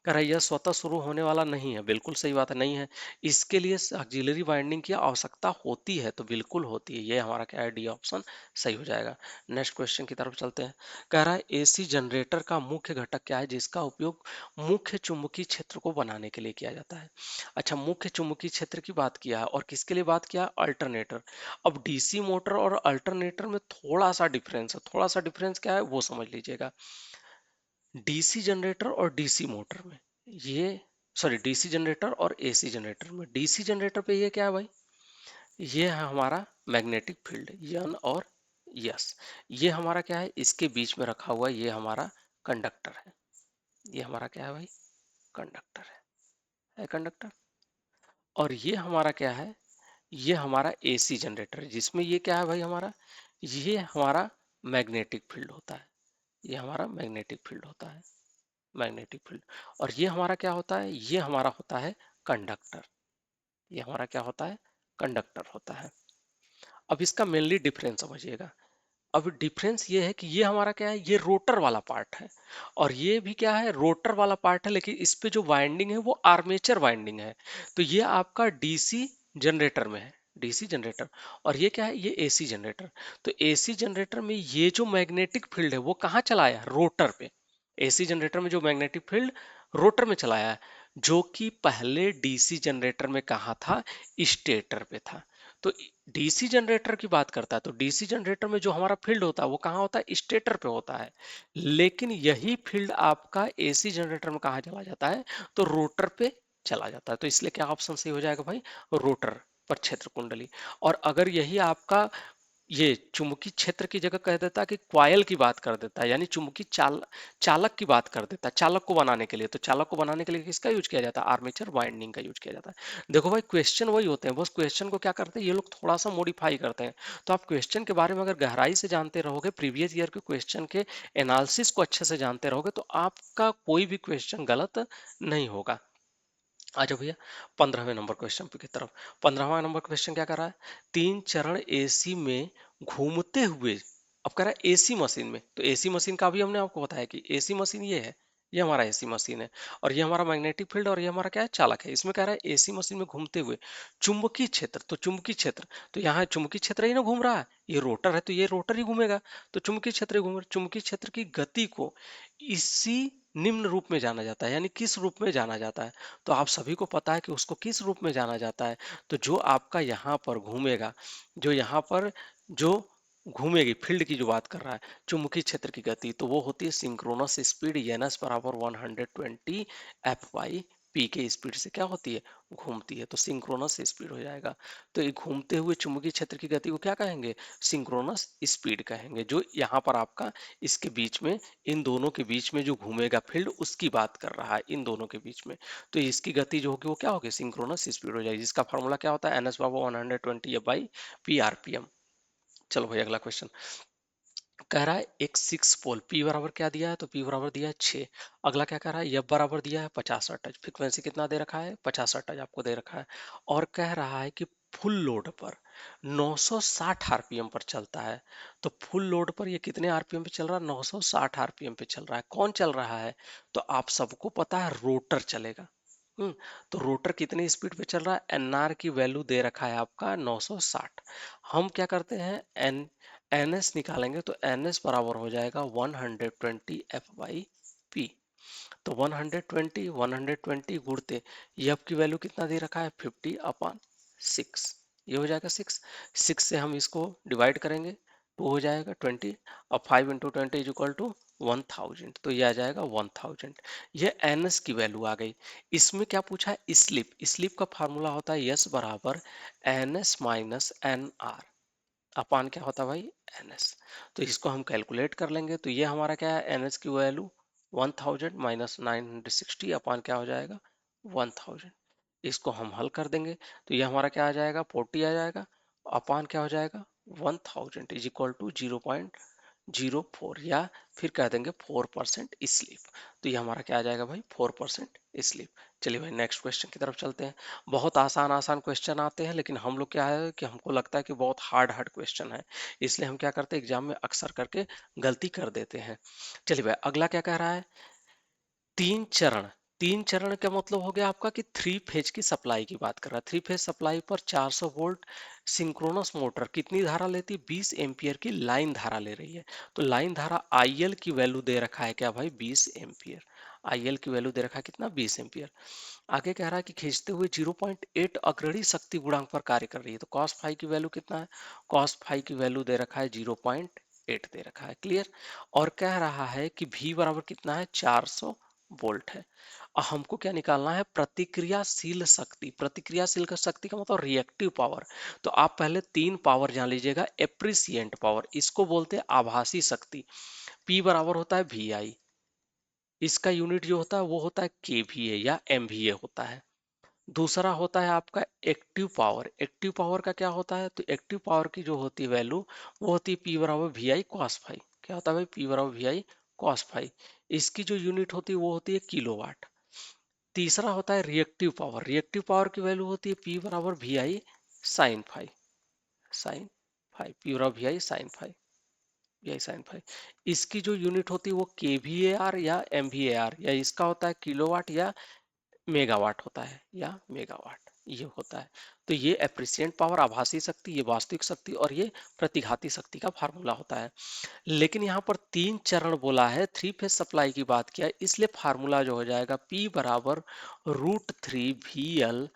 S1: कह रहा है यह स्वतः शुरू होने वाला नहीं है, बिल्कुल सही बात है, नहीं है। इसके लिए ऑक्सिलरी वाइंडिंग की आवश्यकता होती है, तो बिल्कुल होती है। ये हमारा क्या है, डी ऑप्शन सही हो जाएगा। नेक्स्ट क्वेश्चन की तरफ चलते हैं। कह रहा है एसी जनरेटर का मुख्य घटक क्या है जिसका उपयोग मुख्य चुंबकीय क्षेत्र को बनाने के लिए किया जाता है। अच्छा, मुख्य चुंबकीय क्षेत्र की बात किया है, और किसके लिए बात किया, अल्टरनेटर। अब डीसी मोटर और अल्टरनेटर में थोड़ा सा डिफरेंस है। थोड़ा सा डिफरेंस क्या है वो समझ लीजिएगा। डीसी जनरेटर और डीसी मोटर में ये, सॉरी, डीसी जनरेटर और एसी जनरेटर में, डीसी जनरेटर पे ये क्या है भाई, ये है हमारा मैग्नेटिक फील्ड यन और यस। ये हमारा क्या है, इसके बीच में रखा हुआ ये हमारा कंडक्टर है। ये हमारा क्या है भाई, कंडक्टर है कंडक्टर। और ये हमारा क्या है, ये हमारा एसी जनरेटर है, जिसमें ये क्या है भाई हमारा, ये हमारा मैग्नेटिक फील्ड होता है। ये हमारा मैग्नेटिक फील्ड होता है, मैग्नेटिक फील्ड। और ये हमारा क्या होता है, ये हमारा होता है कंडक्टर। ये हमारा क्या होता है, कंडक्टर होता है। अब इसका मेनली डिफरेंस समझिएगा। अब डिफरेंस ये है कि ये हमारा क्या है, ये रोटर वाला पार्ट है, और ये भी क्या है, रोटर वाला पार्ट है, लेकिन इस पे जो वाइंडिंग है वो आर्मेचर वाइंडिंग है। तो ये आपका डीसी जनरेटर में है, डीसी जनरेटर। और ये क्या है, ये एसी जनरेटर। तो एसी जनरेटर में ये जो मैग्नेटिक फील्ड है वो कहाँ चलाया, रोटर पे। एसी जनरेटर में जो मैग्नेटिक फील्ड रोटर में चलाया है, जो कि पहले डीसी जनरेटर में कहाँ था, स्टेटर पे था। तो डीसी जनरेटर की बात करता है तो डीसी जनरेटर में जो हमारा फील्ड होता है वो कहाँ होता है, स्टेटर पे होता है। लेकिन यही फील्ड आपका एसी जनरेटर में कहाँ चला जाता है, तो रोटर पे चला जाता है। तो इसलिए क्या ऑप्शन सही हो जाएगा भाई, रोटर पर क्षेत्र कुंडली। और अगर यही आपका ये चुंबकीय क्षेत्र की जगह कह देता है कि क्वायल की बात कर देता है, यानी चुंबकीय चालक की बात कर देता है, चालक को बनाने के लिए। तो चालक को बनाने के लिए किसका यूज किया जाता है, आर्मेचर वाइंडिंग का यूज किया जाता है। देखो भाई, क्वेश्चन वही होते हैं, बस क्वेश्चन को क्या करते हैं ये लोग, थोड़ा सा मॉडिफाई करते हैं। तो आप क्वेश्चन के बारे में अगर गहराई से जानते रहोगे, प्रीवियस ईयर के क्वेश्चन के एनालिसिस को अच्छे से जानते रहोगे, तो आपका कोई भी क्वेश्चन गलत नहीं होगा। आ जाओ भैया 15वें नंबर क्वेश्चन की तरफ। 15वां नंबर क्वेश्चन क्या कर रहा है, तीन चरण एसी में घूमते हुए। अब कह रहा है एसी मशीन में, तो एसी मशीन का भी हमने आपको बताया कि एसी मशीन ये है, ये हमारा एसी मशीन है, और ये हमारा मैग्नेटिक फील्ड, और ये हमारा क्या है, चालक है। इसमें कह रहा है एसी मशीन में घूमते हुए चुंबकीय क्षेत्र, तो चुंबकीय क्षेत्र, तो यहाँ चुंबकीय क्षेत्र ही ना घूम रहा है, ये रोटर है तो ये रोटर ही घूमेगा। तो चुंबकीय क्षेत्र ही घूम रहा, चुंबकीय क्षेत्र की गति को इसी निम्न रूप में जाना जाता है, यानी किस रूप में जाना जाता है। तो आप सभी को पता है कि उसको किस रूप में जाना जाता है। तो जो आपका यहाँ पर घूमेगा, जो यहाँ पर जो घूमेगी फील्ड की जो बात कर रहा है, चुंबकीय क्षेत्र की गति, तो वो होती है सिंक्रोनस स्पीड, एनएस बराबर 120 एफ बाई पी के स्पीड से क्या होती है, घूमती है। तो सिंक्रोनस स्पीड हो जाएगा। तो ये घूमते हुए चुंबकीय क्षेत्र की गति को क्या कहेंगे, सिंक्रोनस स्पीड कहेंगे। जो यहाँ पर आपका इसके बीच में, इन दोनों के बीच में जो घूमेगा फील्ड, उसकी बात कर रहा है, इन दोनों के बीच में। तो इसकी गति जो होगी वो क्या होगी, सिंक्रोनस स्पीड हो जाएगी, जिसका फॉर्मूला क्या होता है, NS Baba 120 by P RPM. चलो भाई अगला क्वेश्चन। कह रहा है एक सिक्स पोल पी बराबर क्या दिया है, तो पी बराबर दिया है 6। अगला क्या कह रहा है, एफ बराबर दिया है 50 हर्ट्ज, फ्रीक्वेंसी कितना दे रखा है, 50 हर्ट्ज आपको दे रखा है। और कह रहा है कि फुल लोड पर 960 आरपीएम पर चलता है। तो फुल लोड पर ये कितने आरपीएम पे चल रहा है, 960 आरपीएम पे चल रहा है। कौन चल रहा है, तो आप सबको पता है रोटर चलेगा। हम्म तो रोटर कितनी स्पीड पे चल रहा है, एनआर की वैल्यू दे रखा है आपका 960। हम क्या करते हैं, एनएस निकालेंगे, तो एनएस बराबर हो जाएगा 120 F/P। तो 120 गुणते एफ की वैल्यू कितना दे रखा है, 50/6। ये हो जाएगा 6। 6 से हम इसको डिवाइड करेंगे, 2 हो जाएगा 20, और 5 × 20 इज इक्वल टू 1000। तो ये आ जाएगा 1000। ये एनएस की वैल्यू आ गई। इसमें क्या पूछा है, स्लिप। स्लिप का फार्मूला होता है यस बराबर NS minus N R upon क्या होता है भाई, एनएस। तो इसको हम कैलकुलेट कर लेंगे, तो ये हमारा क्या है, एनएस की वैल्यू 1000 माइनस 960 अपान क्या हो जाएगा, 1000। इसको हम हल कर देंगे, तो ये हमारा क्या आ जाएगा, 40 आ जाएगा, अपान क्या हो जाएगा, 1000 इज इक्वल टू 0.04, या फिर कह देंगे 4% स्लीप। तो ये हमारा क्या आ जाएगा भाई, 4% स्लीप। चलिए भाई नेक्स्ट क्वेश्चन की तरफ चलते हैं। बहुत आसान आसान क्वेश्चन आते हैं, लेकिन हम लोग क्या है कि हमको लगता है कि बहुत हार्ड हार्ड क्वेश्चन है, इसलिए हम क्या करते हैं, एग्जाम में अक्सर करके गलती कर देते हैं। चलिए भाई अगला क्या कह रहा है, तीन चरण। तीन चरण का मतलब हो गया आपका कि थ्री फेज की सप्लाई की बात कर रहा है। थ्री फेज सप्लाई पर 400 वोल्ट सिंक्रोनस मोटर कितनी धारा लेती है, 20 एम्पियर की लाइन धारा ले रही है। तो लाइन धारा आईएल की वैल्यू दे रखा है क्या भाई, 20 एम्पियर। आईएल की वैल्यू दे रखा है कितना, 20 एम्पियर। आगे कह रहा है कि खींचते हुए 0.8 अग्रणी शक्ति गुणांक पर कार्य कर रही है। तो cos फाई की वैल्यू कितना है, cos फाई की वैल्यू दे रखा है 0.8 दे रखा है, क्लियर। और कह रहा है कि V बराबर कितना है, 400 वोल्ट है। और हमको क्या निकालना है, प्रतिक्रियाशील शक्ति। प्रतिक्रियाशील का शक्ति का मतलब रिएक्टिव पावर। तो आप पहले तीन पावर जान लीजिएगा, एप्रिसिएंट पावर, इसको बोलते हैं आभासी शक्ति। P बराबर होता है VI, इसका यूनिट जो होता है वो होता है केवीए या एमवीए होता है। दूसरा होता है आपका एक्टिव पावर। एक्टिव पावर का क्या होता है, तो एक्टिव पावर की जो होती है वैल्यू, वो होती है पी बराबर वी आई कॉस फाई। क्या होता है भाई, पी बराबर वी आई कॉस फाई। इसकी जो यूनिट होती है वो होती है किलोवाट। तीसरा होता है रिएक्टिव पावर। रिएक्टिव पावर की वैल्यू होती है पी बराबर V I sine phi. Sine phi, P बराबर V I sine phi, V I sine phi. इसकी जो यूनिट होती है वो के वी ए आर या एम वी ए आर, या इसका होता है किलोवाट या मेगावाट होता है, या मेगावाट ये होता है। तो ये एप्रिसिएंट पावर आभासी शक्ति, ये वास्तविक शक्ति, और ये प्रतिघाती शक्ति का फार्मूला होता है। लेकिन यहाँ पर तीन चरण बोला है, थ्री फेज सप्लाई की बात किया है, इसलिए फार्मूला जो हो जाएगा P बराबर √3 VL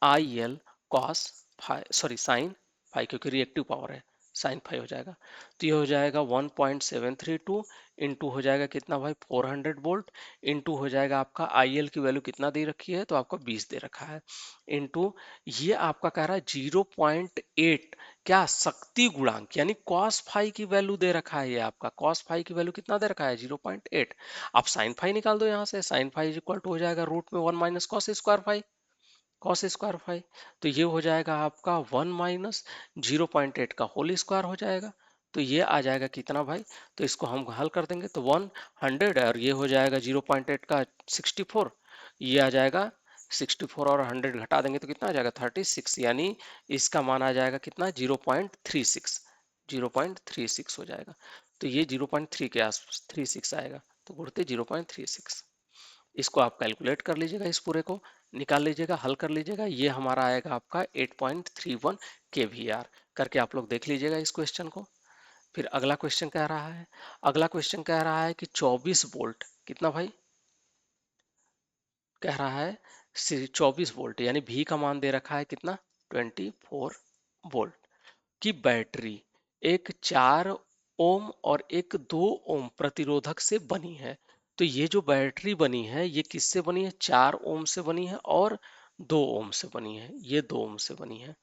S1: IL cos five, sorry sine five, क्योंकि रिएक्टिव पावर है, साइन फाइव हो जाएगा। तो ये हो जाएगा 1.732 इंटू हो जाएगा कितना भाई, 400 वोल्ट, इंटू हो जाएगा आपका IL की वैल्यू कितना दे रखी है, तो आपका 20 दे रखा है, इंटू ये आपका कह रहा है 0.8 क्या शक्ति गुणांक, यानी cos फाई की वैल्यू दे रखा है। ये आपका cos फाई की वैल्यू कितना दे रखा है, 0.8। आप साइन फाई निकाल दो यहाँ से, sine phi is equal to हो जाएगा रूट में 1 minus cos square phi, cos square phi. तो ये हो जाएगा आपका 1 माइनस 0.8 का होल स्क्वायर हो जाएगा। तो ये आ जाएगा कितना भाई, तो इसको हम हल कर देंगे, तो 100, और ये हो जाएगा 0.8 का 64, ये आ जाएगा 64, और 100 घटा देंगे तो कितना आ जाएगा 36, यानी इसका मान आ जाएगा कितना, 0.36, 0.36 हो जाएगा। तो ये 0.3 के आसपास 36 आएगा, तो गुणते 0.36। इसको आप कैलकुलेट कर लीजिएगा, इस पूरे को निकाल लीजिएगा, हल कर लीजिएगा, ये हमारा आएगा आपका 8.31 kVAR। करके आप लोग देख लीजिएगा इस क्वेश्चन को। फिर अगला क्वेश्चन कह रहा है, अगला क्वेश्चन कह रहा है कि 24 वोल्ट कितना भाई, कह रहा है 24 वोल्ट, यानी V का मान दे रखा है कितना, 24 वोल्ट की बैटरी एक 4 ओम और एक 2 ओम प्रतिरोधक से बनी है। तो ये जो बैटरी बनी है ये किससे बनी है, 4 ओम से बनी है और 2 ओम से बनी है, ये 2 ओम से बनी है।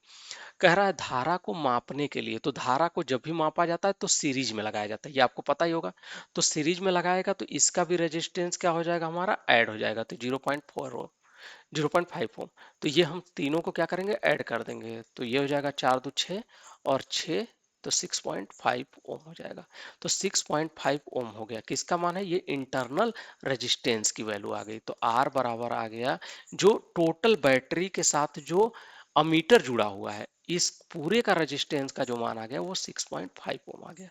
S1: कह रहा है धारा को मापने के लिए, तो धारा को जब भी मापा जाता है तो सीरीज में लगाया जाता है, ये आपको पता ही होगा। तो सीरीज में लगाएगा तो इसका भी रेजिस्टेंस क्या हो जाएगा, हमारा ऐड हो जाएगा, तो 0.4 0.5 ओम। तो ये हम तीनों को क्या करेंगे, ऐड कर देंगे, तो ये हो जाएगा 4 दो 6 और 6, तो 6.5 ओम हो जाएगा। तो 6.5 ओम हो गया, किसका मान है, ये इंटरनल रेजिस्टेंस की वैल्यू आ गई। तो आर बराबर आ गया जो टोटल बैटरी के साथ जो अमीटर जुड़ा हुआ है, इस पूरे का रेजिस्टेंस का जो मान आ गया वो 6.5 ओम आ गया।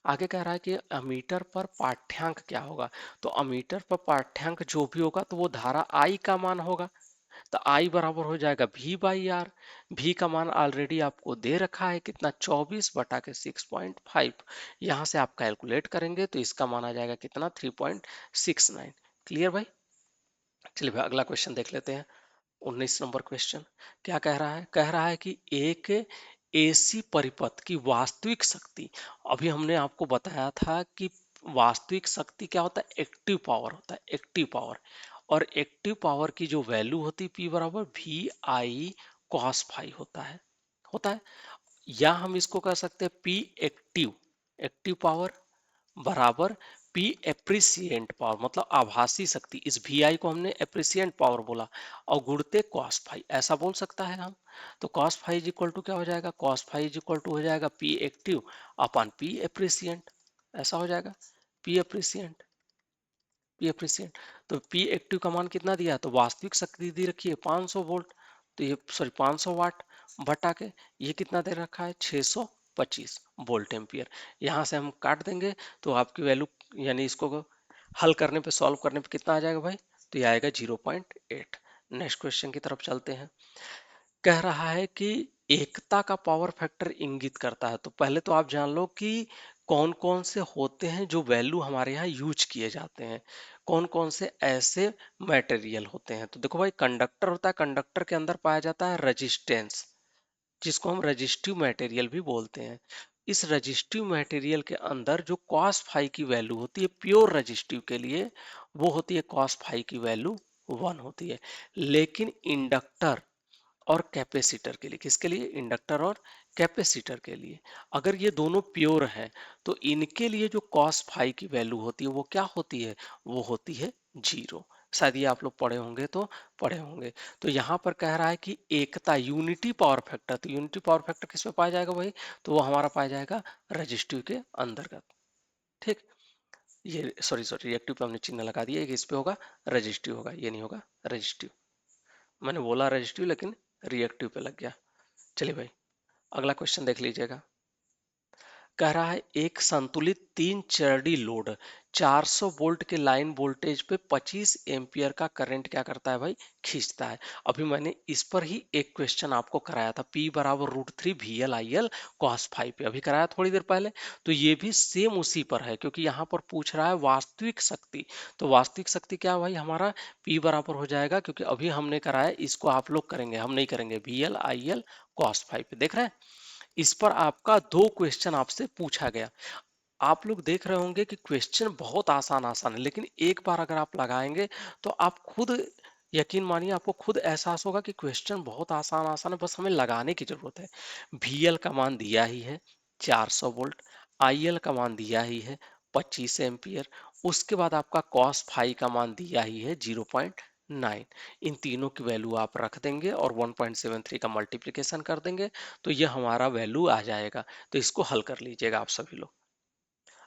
S1: आगे कह रहा है कि अमीटर पर पाठ्यांक क्या होगा, तो अमीटर पर पाठ्यांक जो भी होगा तो वो धारा आई का मान होगा। तो आई बराबर हो जाएगा वी बाई आर। वी का मान ऑलरेडी आपको दे रखा है कितना, 24/6.5। यहां से आप कैलकुलेट करेंगे तो इसका मान आ जाएगा कितना, 3.69। क्लियर भाई? चलिए भाई अगला क्वेश्चन देख लेते हैं। 19 नंबर क्वेश्चन क्या कह रहा है? कह रहा है कि एक एसी परिपथ की वास्तविक शक्ति, अभी हमने आपको बताया था कि वास्तविक शक्ति क्या होता है, एक्टिव पावर होता है, एक्टिव पावर। और एक्टिव पावर की जो वैल्यू होती है पी बराबर वी आई कॉस फाई होता है। या हम इसको कह सकते हैं पी एक्टिव, एक्टिव पावर बराबर पी एप्रिसिएंट पावर, मतलब आभासी शक्ति। इस वी आई को हमने एप्रिसिएंट पावर बोला और गुणते कॉस फाई, ऐसा बोल सकता है हम। तो cos phi is equal to क्या हो जाएगा, cos phi is equal to हो जाएगा P active upon P apparent, ऐसा हो जाएगा। पी एप्रिसिएंट, पी एप्रिसिएंट, तो पी एक्टिव का मान कितना दिया है, तो वास्तविक शक्ति दी रखी है 500 वोल्ट, तो ये सॉरी 500 वाट बटा के ये कितना दे रखा है, 625 वोल्ट एम्पियर। यहाँ से हम काट देंगे तो आपकी वैल्यू, यानी इसको हल करने पे, सॉल्व करने पे कितना आ जाएगा भाई, तो ये आएगा 0.8। नेक्स्ट क्वेश्चन की तरफ चलते हैं। कह रहा है कि एकता का पावर फैक्टर इंगित करता है। तो पहले तो आप जान लो कि कौन कौन से होते हैं जो वैल्यू हमारे यहाँ यूज किए जाते हैं, कौन कौन से ऐसे मटेरियल होते हैं। तो देखो भाई, कंडक्टर होता है, कंडक्टर के अंदर पाया जाता है रेजिस्टेंस, जिसको हम रजिस्टिव मटेरियल भी बोलते हैं। इस रजिस्टिव मटेरियल के अंदर जो कॉस फाई की वैल्यू होती है प्योर रजिस्टिव के लिए, वो होती है कॉस फाई की वैल्यू 1 होती है। लेकिन इंडक्टर और कैपेसिटर के लिए, किसके लिए, इंडक्टर और कैपेसिटर के लिए, अगर ये दोनों प्योर हैं तो इनके लिए जो कॉस फाई की वैल्यू होती है वो क्या होती है, वो होती है 0। शायद ये आप लोग पढ़े होंगे, तो पढ़े होंगे। तो यहाँ पर कह रहा है कि एकता यूनिटी पावर फैक्टर, तो यूनिटी पावर फैक्टर किस में पाया जाएगा भाई, तो वो हमारा पाया जाएगा रजिस्टिव के अंतर्गत। ठीक, ये सॉरी सॉरी रिएक्टिव पे हमने चिन्ह लगा दिया, इस पे होगा रजिस्टिव, होगा ये नहीं होगा रजिस्टिव। मैंने बोला रजिस्टिव लेकिन रिएक्टिव पे लग गया। चलिए भाई अगला क्वेश्चन देख लीजिएगा। कह रहा है एक संतुलित 3 चरडी लोड 400 वोल्ट के लाइन वोल्टेज पे 25 एम्पियर का करंट क्या करता है भाई, खींचता है। अभी मैंने इस पर ही एक क्वेश्चन आपको कराया था, P बराबर √3 VL IL cos फाइव पे, अभी कराया थोड़ी देर पहले। तो ये भी सेम उसी पर है, क्योंकि यहाँ पर पूछ रहा है वास्तविक शक्ति। तो वास्तविक शक्ति क्या है भाई, हमारा P बराबर हो जाएगा, क्योंकि अभी हमने कराया, इसको आप लोग करेंगे, हम नहीं करेंगे, VL IL cos फाइव पे। देख रहे हैं, इस पर आपका 2 क्वेश्चन आपसे पूछा गया। आप लोग देख रहे होंगे कि क्वेश्चन बहुत आसान आसान है, लेकिन एक बार अगर आप लगाएंगे तो आप खुद, यकीन मानिए आपको खुद एहसास होगा कि क्वेश्चन बहुत आसान आसान है, बस हमें लगाने की जरूरत है। VL का मान दिया ही है 400 वोल्ट, IL का मान दिया ही है 25 एम्पियर, उसके बाद आपका cos फाई का मान दिया ही है 0.9। इन तीनों की वैल्यू आप रख देंगे और 1.73 का मल्टीप्लिकेशन कर देंगे, तो ये हमारा वैल्यू आ जाएगा। तो इसको हल कर लीजिएगा आप सभी लोग।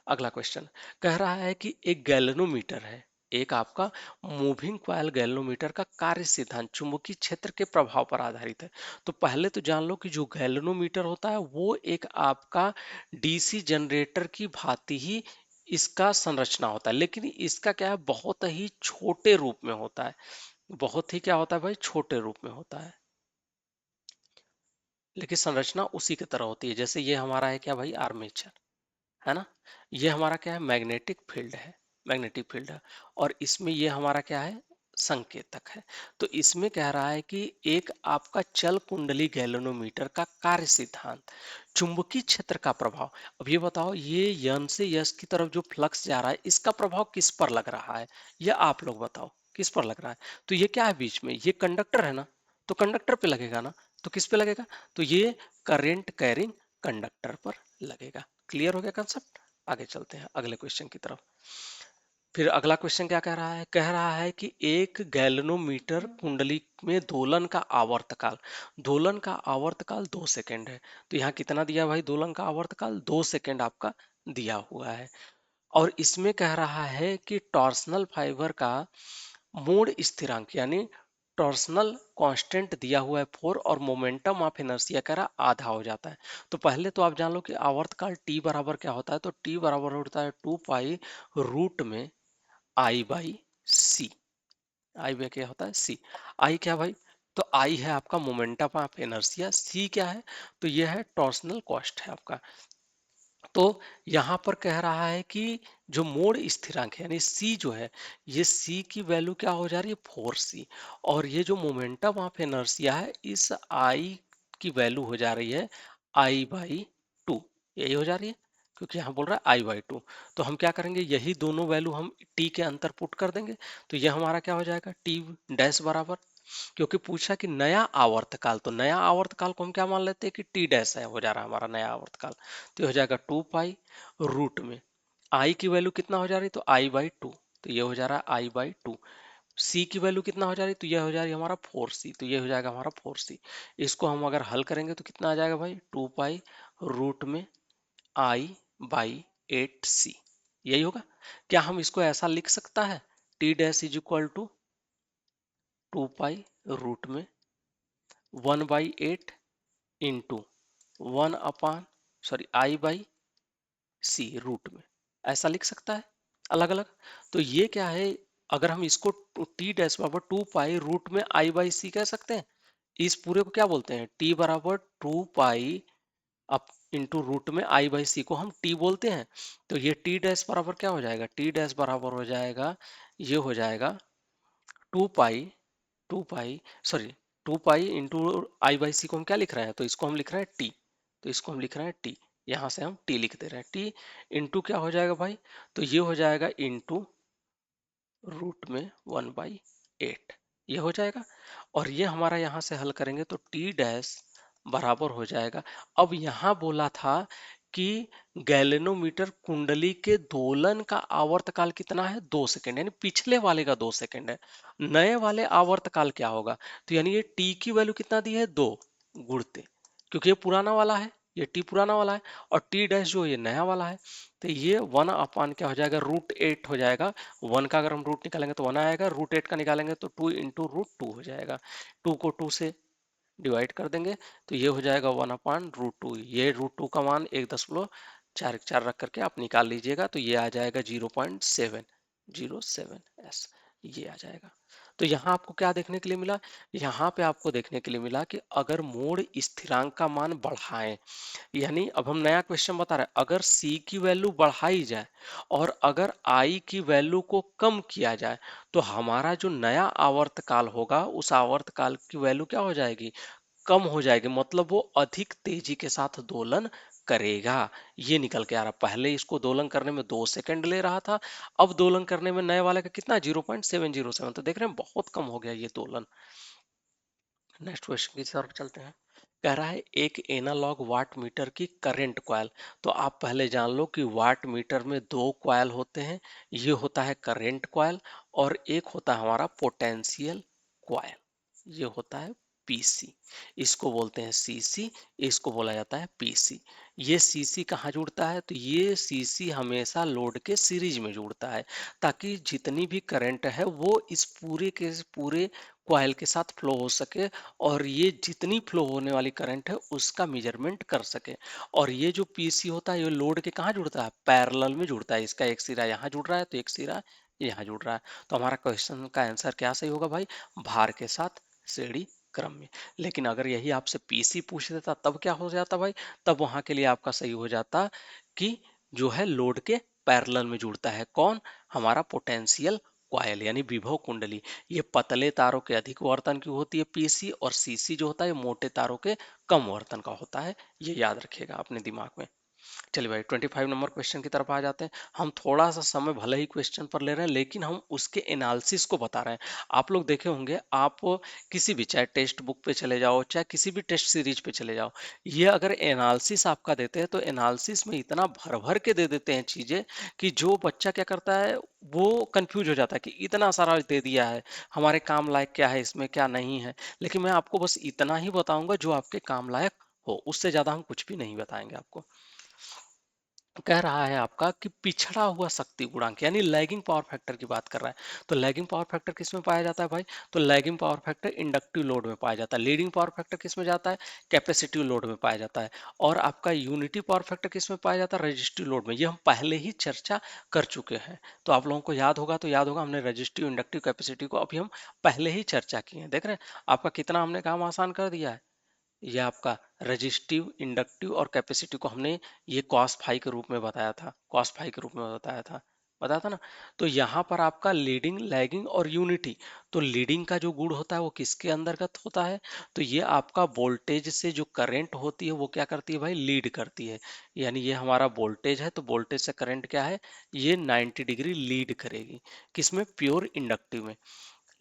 S1: अगला क्वेश्चन कह रहा है कि एक गैल्वेनोमीटर है, एक आपका मूविंग कॉइल गैल्वेनोमीटर का कार्य सिद्धांत चुंबकीय क्षेत्र के प्रभाव पर आधारित है। तो पहले तो जान लो कि जो गैल्वेनोमीटर होता है वो एक आपका डीसी जनरेटर की भांति ही इसका संरचना होता है, लेकिन इसका क्या है, बहुत ही छोटे रूप में होता है, बहुत ही क्या होता है भाई, छोटे रूप में होता है। लेकिन संरचना उसी की तरह होती है, जैसे ये हमारा है क्या भाई, आर्मेचर है ना, ये हमारा क्या है, मैग्नेटिक फील्ड है, मैग्नेटिक फील्ड है। और इसमें ये हमारा क्या है, संकेतक है। तो इसमें कह रहा है कि एक आपका चल कुंडली गैल्वेनोमीटर का कार्य सिद्धांत चुंबकीय क्षेत्र का प्रभाव। अब ये बताओ, ये यन से यस की तरफ जो फ्लक्स जा रहा है इसका प्रभाव किस पर लग रहा है, या आप लोग बताओ किस पर लग रहा है। तो ये क्या है बीच में, ये कंडक्टर है ना, तो कंडक्टर पे लगेगा ना, तो किस पे लगेगा, तो ये करेंट कैरिंग कंडक्टर पर लगेगा। क्लियर हो गया कंसेप्ट? आगे चलते हैं अगले क्वेश्चन की तरफ। फिर अगला क्वेश्चन क्या कह रहा है, कह रहा है कि एक गैल्वेनोमीटर कुंडली में दोलन का आवर्तकाल, दोलन का आवर्तकाल 2 सेकंड है। तो यहाँ कितना दिया भाई, दोलन का आवर्तकाल 2 सेकंड आपका दिया हुआ है। और इसमें कह रहा है कि टॉर्सनल फाइबर का मोड़ स्थिरांक, यानी टॉर्सनल कांस्टेंट दिया हुआ है 4, और मोमेंटम ऑफ इनर्शिया कह रहा आधा हो जाता है। तो पहले तो आप जान लो कि आवर्तकाल टी बराबर क्या होता है, तो टी बराबर होता है 2 पाई रूट में आई बाई सी। आई बाई क्या होता है, सी। आई क्या भाई, तो आई है आपका मोमेंटम ऑफ इनर्शिया, सी क्या है, तो यह है टॉर्सनल कॉस्ट है आपका। तो यहां पर कह रहा है कि जो मोड़ स्थिरांक है यानी सी जो है, ये सी की वैल्यू क्या हो जा रही है 4c, और ये जो मोमेंटम ऑफ इनर्शिया है इस आई की वैल्यू हो जा रही है I/2, यही हो जा रही है, क्योंकि यहाँ बोल रहा है I/2। तो हम क्या करेंगे, यही दोनों वैल्यू हम टी के अंदर पुट कर देंगे, तो ये हमारा क्या हो जाएगा टी डैश बराबर, क्योंकि पूछा कि नया आवर्तकाल, तो नया आवर्तकाल को हम क्या मान लेते हैं कि टी डैश है, हो जा रहा है हमारा नया आवर्तकाल, तो ये हो जाएगा 2 पाई रूट में आई की वैल्यू कितना हो जा रही है, तो I/2, तो ये हो जा रहा है I/2। सी की वैल्यू कितना हो जा रही है, तो ये हो जा रही है हमारा 4c, तो ये हो जाएगा हमारा 4c। इसको हम अगर हल करेंगे तो कितना आ जाएगा भाई, 2 पाई रूट में I/8c, यही होगा। क्या हम इसको ऐसा लिख सकता है, T dash is equal to 2 pi root में 1/8 इंटू 1 अपान, सॉरी I/c रूट में, ऐसा लिख सकता है अलग अलग। तो ये क्या है, अगर हम इसको टी डैश बराबर 2 पाई रूट में I/c कह सकते हैं, इस पूरे को क्या बोलते हैं, टी बराबर 2 पाई अप इंटू रूट में I/c को हम टी बोलते हैं। तो ये टी डैश बराबर क्या हो जाएगा, टी डैश बराबर हो जाएगा, ये हो जाएगा 2 पाई, 2 पाई, सॉरी 2 पाई इंटू I/c को हम क्या लिख रहे हैं, तो इसको हम लिख रहे हैं टी, तो इसको हम लिख रहे हैं टी, यहां से हम टी लिख दे रहे हैं, टी इंटू क्या हो जाएगा भाई, तो ये हो जाएगा इंटू रूट में 1/8, ये हो जाएगा। और ये हमारा यहाँ से हल करेंगे तो टी डैश बराबर हो जाएगा। अब यहाँ बोला था कि गैलेनोमीटर कुंडली के दोलन का आवर्तकाल कितना है, 2 सेकंड, यानी पिछले वाले का 2 सेकंड है। नए वाले आवर्तकाल क्या होगा, तो यानी ये टी की वैल्यू कितना दी है, 2 गुणते, क्योंकि ये पुराना वाला है, ये टी पुराना वाला है, और टी डैश जो ये नया वाला है, तो ये 1 अपान क्या हो जाएगा, √8 हो जाएगा। 1 का अगर हम रूट निकालेंगे तो 1 आएगा, √8 का निकालेंगे तो 2 इंटू √2 हो जाएगा, 2 को 2 से डिवाइड कर देंगे, तो ये हो जाएगा 1/√2। ये √2 का मान 1.44 रख करके आप निकाल लीजिएगा, तो ये आ जाएगा 0.707s, ये आ जाएगा। तो यहाँ आपको क्या देखने के लिए मिला, यहाँ पे आपको देखने के लिए मिला कि अगर मोड़ स्थिरांक का मान बढ़ाएं, यानी अब हम नया क्वेश्चन बता रहे हैं, अगर C की वैल्यू बढ़ाई जाए और अगर I की वैल्यू को कम किया जाए, तो हमारा जो नया आवर्तकाल होगा उस आवर्तकाल की वैल्यू क्या हो जाएगी, कम हो जाएगी, मतलब वो अधिक तेजी के साथ दोलन करेगा। ये निकल के आ रहा, पहले इसको दोलन करने में 2 सेकंड ले रहा था, अब दोलन करने में नए वाले का कितना 0.707, तो देख रहे हैं बहुत कम हो गया ये दोलन। नेक्स्ट क्वेश्चन की तरफ चलते हैं। कह रहा है एक एनालॉग वाट मीटर की करंट कॉइल, तो आप पहले जान लो कि वाट मीटर में 2 कॉइल होते हैं, ये होता है करंट कॉइल और एक होता है हमारा पोटेंशियल कॉइल, ये होता है पीसी, इसको बोलते हैं सीसी, इसको बोला जाता है पीसी। ये सीसी कहाँ जुड़ता है, तो ये सीसी हमेशा लोड के सीरीज में जुड़ता है, ताकि जितनी भी करंट है वो इस पूरे के पूरे कॉइल के साथ फ्लो हो सके, और ये जितनी फ्लो होने वाली करंट है उसका मेजरमेंट कर सके। और ये जो पीसी होता है ये लोड के कहाँ जुड़ता है, पैरेलल में जुड़ता है, इसका एक सिरा यहाँ जुड़ रहा है तो एक सिरा यहाँ जुड़ रहा है। तो हमारा क्वेश्चन का आंसर क्या सही होगा भाई, भार के साथ श्रेणी क्रम में। लेकिन अगर यही आपसे पीसी पूछ देता तब क्या हो जाता भाई, तब वहां के लिए आपका सही हो जाता कि जो है लोड के पैरेलल में जुड़ता है कौन, हमारा पोटेंशियल कॉइल यानी विभव कुंडली। ये पतले तारों के अधिक वर्तन की होती है पीसी, और सीसी जो होता है मोटे तारों के कम वर्तन का होता है, ये याद रखिएगा अपने दिमाग में। चलिए भाई 25 नंबर क्वेश्चन की तरफ आ जाते हैं। हम थोड़ा सा समय भले ही क्वेश्चन पर ले रहे हैं लेकिन हम उसके एनालिसिस को बता रहे हैं। आप लोग देखे होंगे, आप किसी भी चाहे टेक्स्ट बुक पे चले जाओ चाहे किसी भी टेस्ट सीरीज पे चले जाओ, ये अगर एनालिसिस आपका देते हैं तो एनालिसिस में इतना भर भर के दे देते हैं चीजें कि जो बच्चा क्या करता है वो कंफ्यूज हो जाता है कि इतना सारा दे दिया है, हमारे काम लायक क्या है इसमें क्या नहीं है। लेकिन मैं आपको बस इतना ही बताऊंगा जो आपके काम लायक हो, उससे ज्यादा हम कुछ भी नहीं बताएंगे आपको। कह रहा है आपका कि पिछड़ा हुआ शक्ति गुणांक यानी लैगिंग पावर फैक्टर की बात कर रहा है। तो लैगिंग पावर फैक्टर किस में पाया जाता है भाई? तो lagging power factor inductive load में पाया जाता है। लीडिंग पावर फैक्टर किस में जाता है? कैपेसिटिव लोड में पाया जाता है। और आपका यूनिटी पावर फैक्टर किस में पाया जाता है? रजिस्टिव लोड में। ये हम पहले ही चर्चा कर चुके हैं। तो आप लोगों को याद होगा, तो याद होगा हमने रजिस्टिव, इंडक्टिव, कैपेसिटिव को अभी हम पहले ही चर्चा किए हैं। देख रहे हैं आपका कितना हमने काम आसान कर दिया है। ये आपका रजिस्टिव, इंडक्टिव और कैपेसिटिव को हमने ये कॉस फाई के रूप में बताया था, कॉस फाई के रूप में बताया था ना। तो यहाँ पर आपका लीडिंग, लैगिंग और यूनिटी। तो लीडिंग का जो गुण होता है वो किसके अंतर्गत होता है? तो ये आपका वोल्टेज से जो करंट होती है वो क्या करती है भाई? लीड करती है। यानी ये हमारा वोल्टेज है, तो वोल्टेज से करंट क्या है? ये 90 डिग्री लीड करेगी। किसमें? प्योर इंडक्टिव में।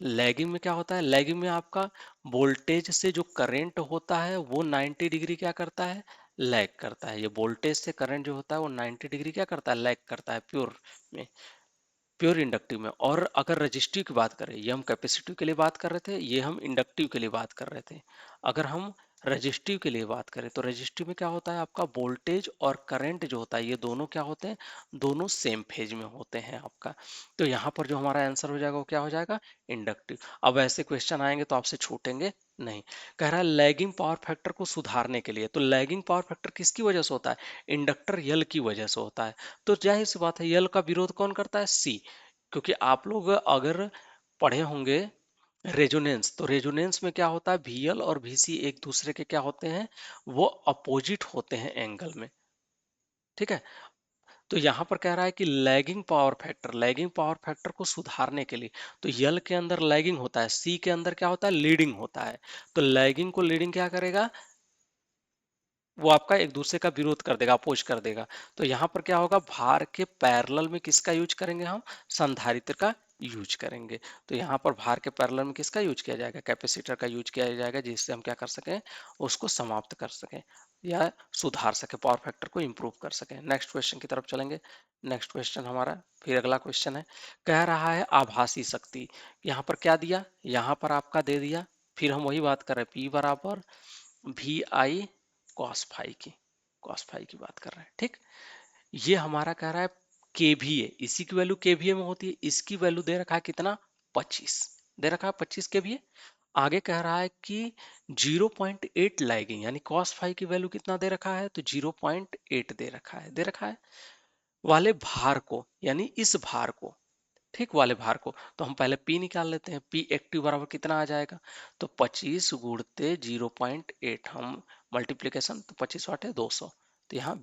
S1: लैगिंग में क्या होता है? लैगिंग में आपका वोल्टेज से जो करंट होता है वो 90 डिग्री क्या करता है? लैग करता है। ये वोल्टेज से करंट जो होता है वो 90 डिग्री क्या करता है? लैग करता है प्योर में, प्योर इंडक्टिव में। और अगर रजिस्टिव की बात करें, ये हम कैपेसिटिव के लिए बात कर रहे थे, ये हम इंडक्टिव के लिए बात कर रहे थे। अगर हम रजिस्टिव के लिए बात करें तो रजिस्टिव में क्या होता है? आपका वोल्टेज और करंट जो होता है ये दोनों क्या होते हैं? दोनों सेम फेज में होते हैं आपका। तो यहाँ पर जो हमारा आंसर हो जाएगा वो क्या हो जाएगा? इंडक्टिव। अब ऐसे क्वेश्चन आएंगे तो आपसे छूटेंगे नहीं। कह रहा है लैगिंग पावर फैक्टर को सुधारने के लिए। तो लैगिंग पावर फैक्टर किसकी वजह से होता है? इंडक्टर यल की वजह से होता है। तो जाहिर सी बात है यल का विरोध कौन करता है? सी। क्योंकि आप लोग अगर पढ़े होंगे रेजोनेंस, तो रेजोनेंस में क्या होता है? वीएल और वीसी एक दूसरे के क्या होते हैं? वो अपोजिट होते हैं एंगल में। ठीक है। तो यहां पर कह रहा है कि lagging power factor, lagging power factor को सुधारने के लिए। तो यल के अंदर लैगिंग होता है, सी के अंदर क्या होता है? लीडिंग होता है। तो लैगिंग को लीडिंग क्या करेगा? वो आपका एक दूसरे का विरोध कर देगा, अपोज कर देगा। तो यहाँ पर क्या होगा? भार के पैरेलल में किसका यूज करेंगे हम? संधारित्र का यूज करेंगे। तो यहाँ पर भार के पैरेलल में किसका यूज किया जाएगा? कैपेसिटर का यूज किया जाएगा, जिससे हम क्या कर सकें? उसको समाप्त कर सकें या सुधार सके, पावर फैक्टर को इंप्रूव कर सकें। नेक्स्ट क्वेश्चन की तरफ चलेंगे। नेक्स्ट क्वेश्चन हमारा फिर अगला क्वेश्चन है। कह रहा है आभासी शक्ति। यहाँ पर क्या दिया? यहाँ पर आपका दे दिया, फिर हम वही बात कर रहे हैं, P बराबर वी आई कॉस फाई की, कॉस फाई की बात कर रहे हैं। ठीक। ये हमारा कह रहा है केवीए, इसी की वैल्यू केवीए में होती है। इसकी वैल्यू दे रखा है कितना? 25 दे रखा है, 25 केवीए। आगे कह रहा है कि 0.8 लैगिंग, यानी कॉस फाई की वैल्यू कितना दे रखा है? तो 0.8 दे रखा है, दे रखा है वाले भार को, यानी इस भार को, ठीक, वाले भार को। तो हम पहले P निकाल लेते हैं। P एक्टिव बराबर कितना आ जाएगा? तो 25 गुणते 0.8, हम मल्टीप्लीकेशन, तो 25 वाट है 200, तो यहाँ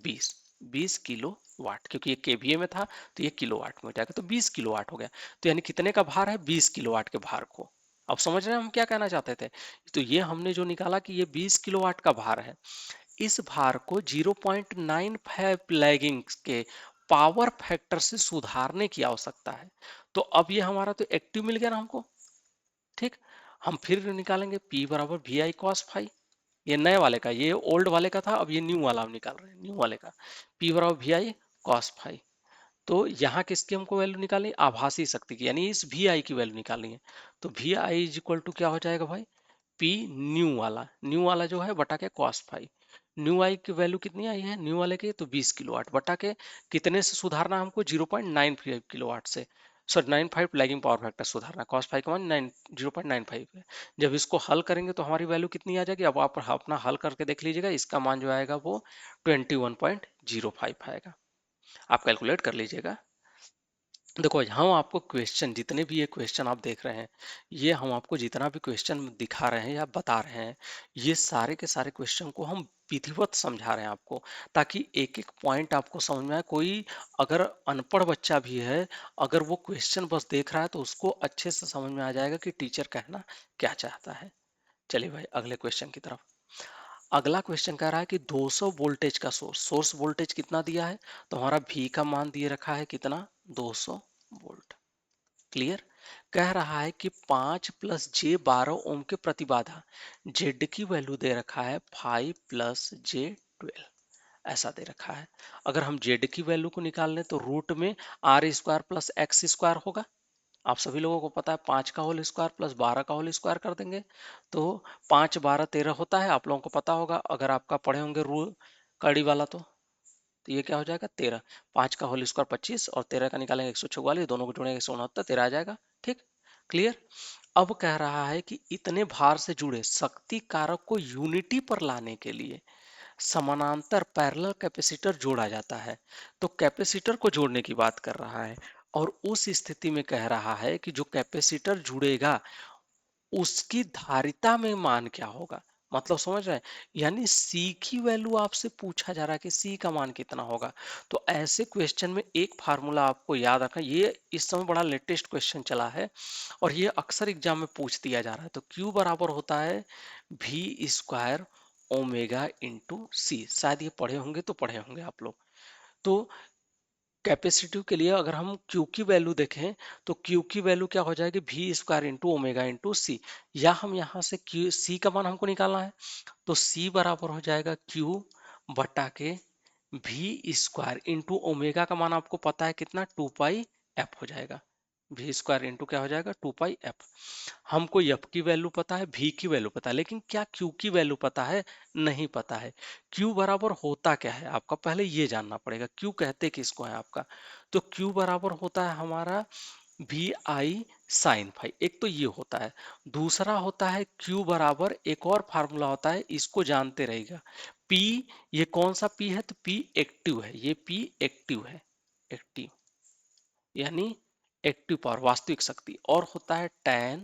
S1: 20 किलो वाट, क्योंकि ये केवीए में था तो ये किलो वाट में हो जाएगा, तो 20 किलो वाट हो गया। तो यानी कितने का भार है? 20 किलो वाट के भार को। अब समझ रहे हैं हम क्या कहना चाहते थे? तो ये हमने जो निकाला कि ये 20 किलो वाट का भार है, इस भार को 0.95 लैगिंग के पावर फैक्टर से सुधारने की आवश्यकता है। तो अब ये हमारा तो एक्टिव मिल गया ना हमको। ठीक। हम फिर निकालेंगे P बराबर वी आई कॉस फाई। ये नए वाले का, ये ओल्ड वाले का था, अब ये न्यू वाला हम निकाल रहे हैं, न्यू वाले का। P बराबर वी आई कॉस फाई। तो यहाँ किसकी हमको वैल्यू निकालनी? आभासी शक्ति की, यानी इस वी आई की वैल्यू निकालनी है। तो V I is equal to क्या हो जाएगा भाई? P न्यू वाला जो है बटा के कॉस फाई। न्यू आई की वैल्यू कितनी आई है न्यू वाले की? तो 20 किलो वाट बटा के कितने से सुधारना हमको? 0.95 किलो वाट से, सॉरी 95 लैगिंग पावर फैक्टर सुधारना। कॉस फाई का मान 0.95 है। जब इसको हल करेंगे तो हमारी वैल्यू कितनी आ जाएगी? अब आप अपना हल करके देख लीजिएगा। इसका मान जो आएगा वो 21.05 आएगा। आप कैलकुलेट कर लीजिएगा। देखो हम आपको क्वेश्चन, जितने भी ये क्वेश्चन आप देख रहे हैं, ये हम आपको जितना भी क्वेश्चन दिखा रहे हैं या बता रहे हैं, ये सारे के सारे क्वेश्चन को हम विधिवत समझा रहे हैं आपको, ताकि एक एक पॉइंट आपको समझ में आए। कोई अगर अनपढ़ बच्चा भी है, अगर वो क्वेश्चन बस देख रहा है तो उसको अच्छे से समझ में आ जाएगा कि टीचर कहना क्या चाहता है। चलिए भाई अगले क्वेश्चन की तरफ। अगला क्वेश्चन कह रहा है कि 200 वोल्टेज का सोर्स वोल्टेज कितना दिया है? तो हमारा V का मान दिए रखा है कितना? 200 वोल्ट। क्लियर। कह रहा है कि 5 प्लस जे 12 ओम के प्रतिबाधा, जेड की वैल्यू दे रखा है 5 प्लस जे 12, ऐसा दे रखा है। अगर हम जेड की वैल्यू को निकाल लें तो रूट में R square plus X square होगा। आप सभी लोगों को पता है 5 का होल स्क्वायर प्लस 12 का होल स्क्वायर कर देंगे तो 5 12 13 होता है, आप लोगों को पता होगा अगर आपका पढ़े होंगे रूल कड़ी वाला तो। तो ये क्या हो जाएगा 13, 5 का होल स्क्वायर 25 और 13 का निकालेंगे 144, दोनों को जोड़ेंगे 169, 13 आ जाएगा। ठीक, क्लियर। अब कह रहा है कि इतने भार से जुड़े शक्ति कारक को यूनिटी पर लाने के लिए समानांतर पैरेलल कैपेसिटर जोड़ा जाता है। तो कैपेसिटर को जोड़ने की बात कर रहा है और उस स्थिति में कह रहा है कि जो कैपेसिटर जुड़ेगा उसकी धारिता में मान क्या होगा। मतलब समझ रहे हैं, यानी सी की वैल्यू आपसे पूछा जा रहा है कि सी का मान कितना होगा। तो ऐसे क्वेश्चन में एक फार्मूला आपको याद रखना, ये इस समय बड़ा लेटेस्ट क्वेश्चन चला है और ये अक्सर एग्जाम में पूछ दिया जा रहा है। तो Q बराबर होता है V स्क्वायर ओमेगा इंटू सी। शायद ये पढ़े होंगे, तो पढ़े होंगे आप लोग। तो कैपेसिटिव के लिए अगर हम Q की वैल्यू देखें तो Q की वैल्यू क्या हो जाएगी, V square into omega into C. या हम यहाँ से Q C का मान हमको निकालना है, तो C बराबर हो जाएगा Q बटा के V स्क्वायर इंटू ओमेगा का मान आपको पता है कितना, 2 पाई एफ हो जाएगा। V स्क्वायर इंटू क्या हो जाएगा, 2 पाई एफ। हमको एफ की वैल्यू पता है, V की वैल्यू पता है, लेकिन क्या Q की वैल्यू पता है, नहीं पता है। Q बराबर होता क्या है आपका, पहले ये जानना पड़ेगा। Q कहते किसको है आपका, तो Q बराबर होता है हमारा वी आई साइन फाई। एक तो ये होता है, दूसरा होता है Q बराबर, एक और फार्मूला होता है, इसको जानते रहेगा। P, ये कौन सा P है, तो P एक्टिव है, ये P एक्टिव है, एक्टिव यानी एक्टिव पावर, वास्तविक शक्ति। और होता है tan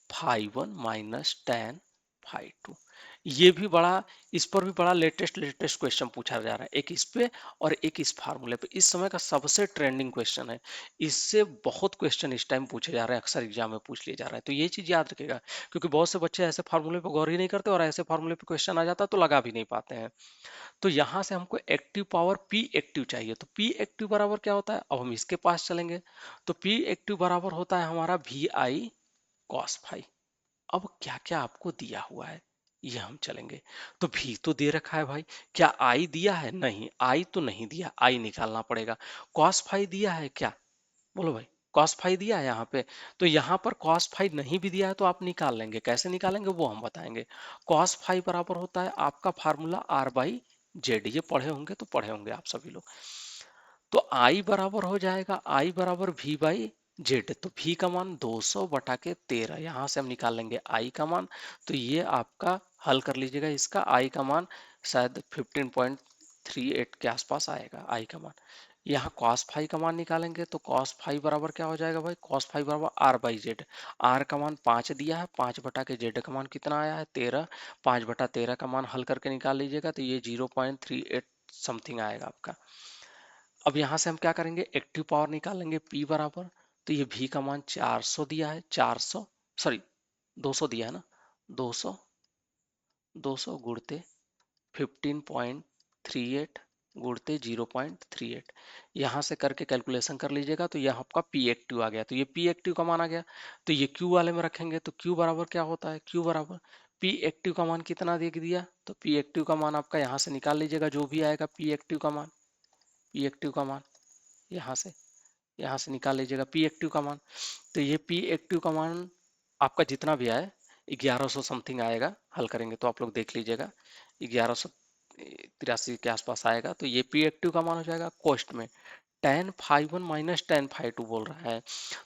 S1: phi 1 minus tan phi 2। ये भी बड़ा, इस पर भी बड़ा लेटेस्ट क्वेश्चन पूछा जा रहा है, एक इस पे और एक इस फार्मूले पे। इस समय का सबसे ट्रेंडिंग क्वेश्चन है, इससे बहुत क्वेश्चन इस टाइम पूछे जा रहे हैं, अक्सर एग्जाम में पूछ लिए जा रहे हैं। तो ये चीज याद रखेगा, क्योंकि बहुत से बच्चे ऐसे फार्मूले पे गौर ही नहीं करते और ऐसे फार्मूले पे क्वेश्चन आ जाता है तो लगा भी नहीं पाते हैं। तो यहां से हमको एक्टिव पावर P एक्टिव चाहिए, तो P एक्टिव बराबर क्या होता है, अब हम इसके पास चलेंगे। तो P एक्टिव बराबर होता है हमारा वी आई कॉस फाई। अब क्या क्या आपको दिया हुआ है ये हम चलेंगे। तो भी तो दे रखा है भाई, क्या आई दिया है, नहीं आई तो नहीं दिया, आई निकालना पड़ेगा। कॉस फाई दिया है क्या, बोलो भाई, कॉस फाई दिया है यहाँ पे। तो यहाँ पर कॉस फाई नहीं भी दिया है तो आप निकाल लेंगे, कैसे निकालेंगे वो हम बताएंगे। कॉस फाई बराबर होता है आपका फार्मूला आर बाई जेड, ये पढ़े होंगे तो पढ़े होंगे आप सभी लोग। तो आई बराबर हो जाएगा, आई बराबर वी बाई जेड। तो वी का मान 200 बटा के 13, यहां से हम निकाल लेंगे आई का मान। तो ये आपका हल कर लीजिएगा, इसका आई का मान शायद 15.38 के आसपास आएगा आई का मान। यहाँ cos फाई का मान निकालेंगे तो cos फाई बराबर क्या हो जाएगा भाई, cos फाई बराबर आर बाई जेड। आर का मान 5 दिया है, 5 बटा के जेड का मान कितना आया है 13, 5 बटा 13 का मान हल करके निकाल लीजिएगा तो ये 0.38 समथिंग आएगा आपका। अब यहां से हम क्या करेंगे, एक्टिव पावर निकालेंगे P बराबर। तो ये V का मान 400 दिया है, 400 सॉरी 200 दिया है ना, 200, 200 गुणते 15.38 गुणते 0.38, यहाँ से करके कैलकुलेशन कर लीजिएगा। तो यह आपका P एक्टिव आ गया, तो ये P एक्टिव का मान आ गया। तो ये Q वाले में रखेंगे तो Q बराबर क्या होता है, Q बराबर P एक्टिव का मान कितना दे दिया, तो P एक्टिव का मान आपका यहाँ से निकाल लीजिएगा, जो भी आएगा P एक्टिव का मान, P एक्टिव का मान यहाँ से निकाल लीजिएगा P एक्टिव का मान। तो ये P एक्टिव का मान आपका जितना भी आए 1100 समथिंग आएगा, हल करेंगे तो आप लोग देख लीजिएगा 1183 के आसपास आएगा। तो ये P एक्टिव का मान हो जाएगा। कॉस्ट में tan phi 1 minus tan phi 2 बोल रहा है,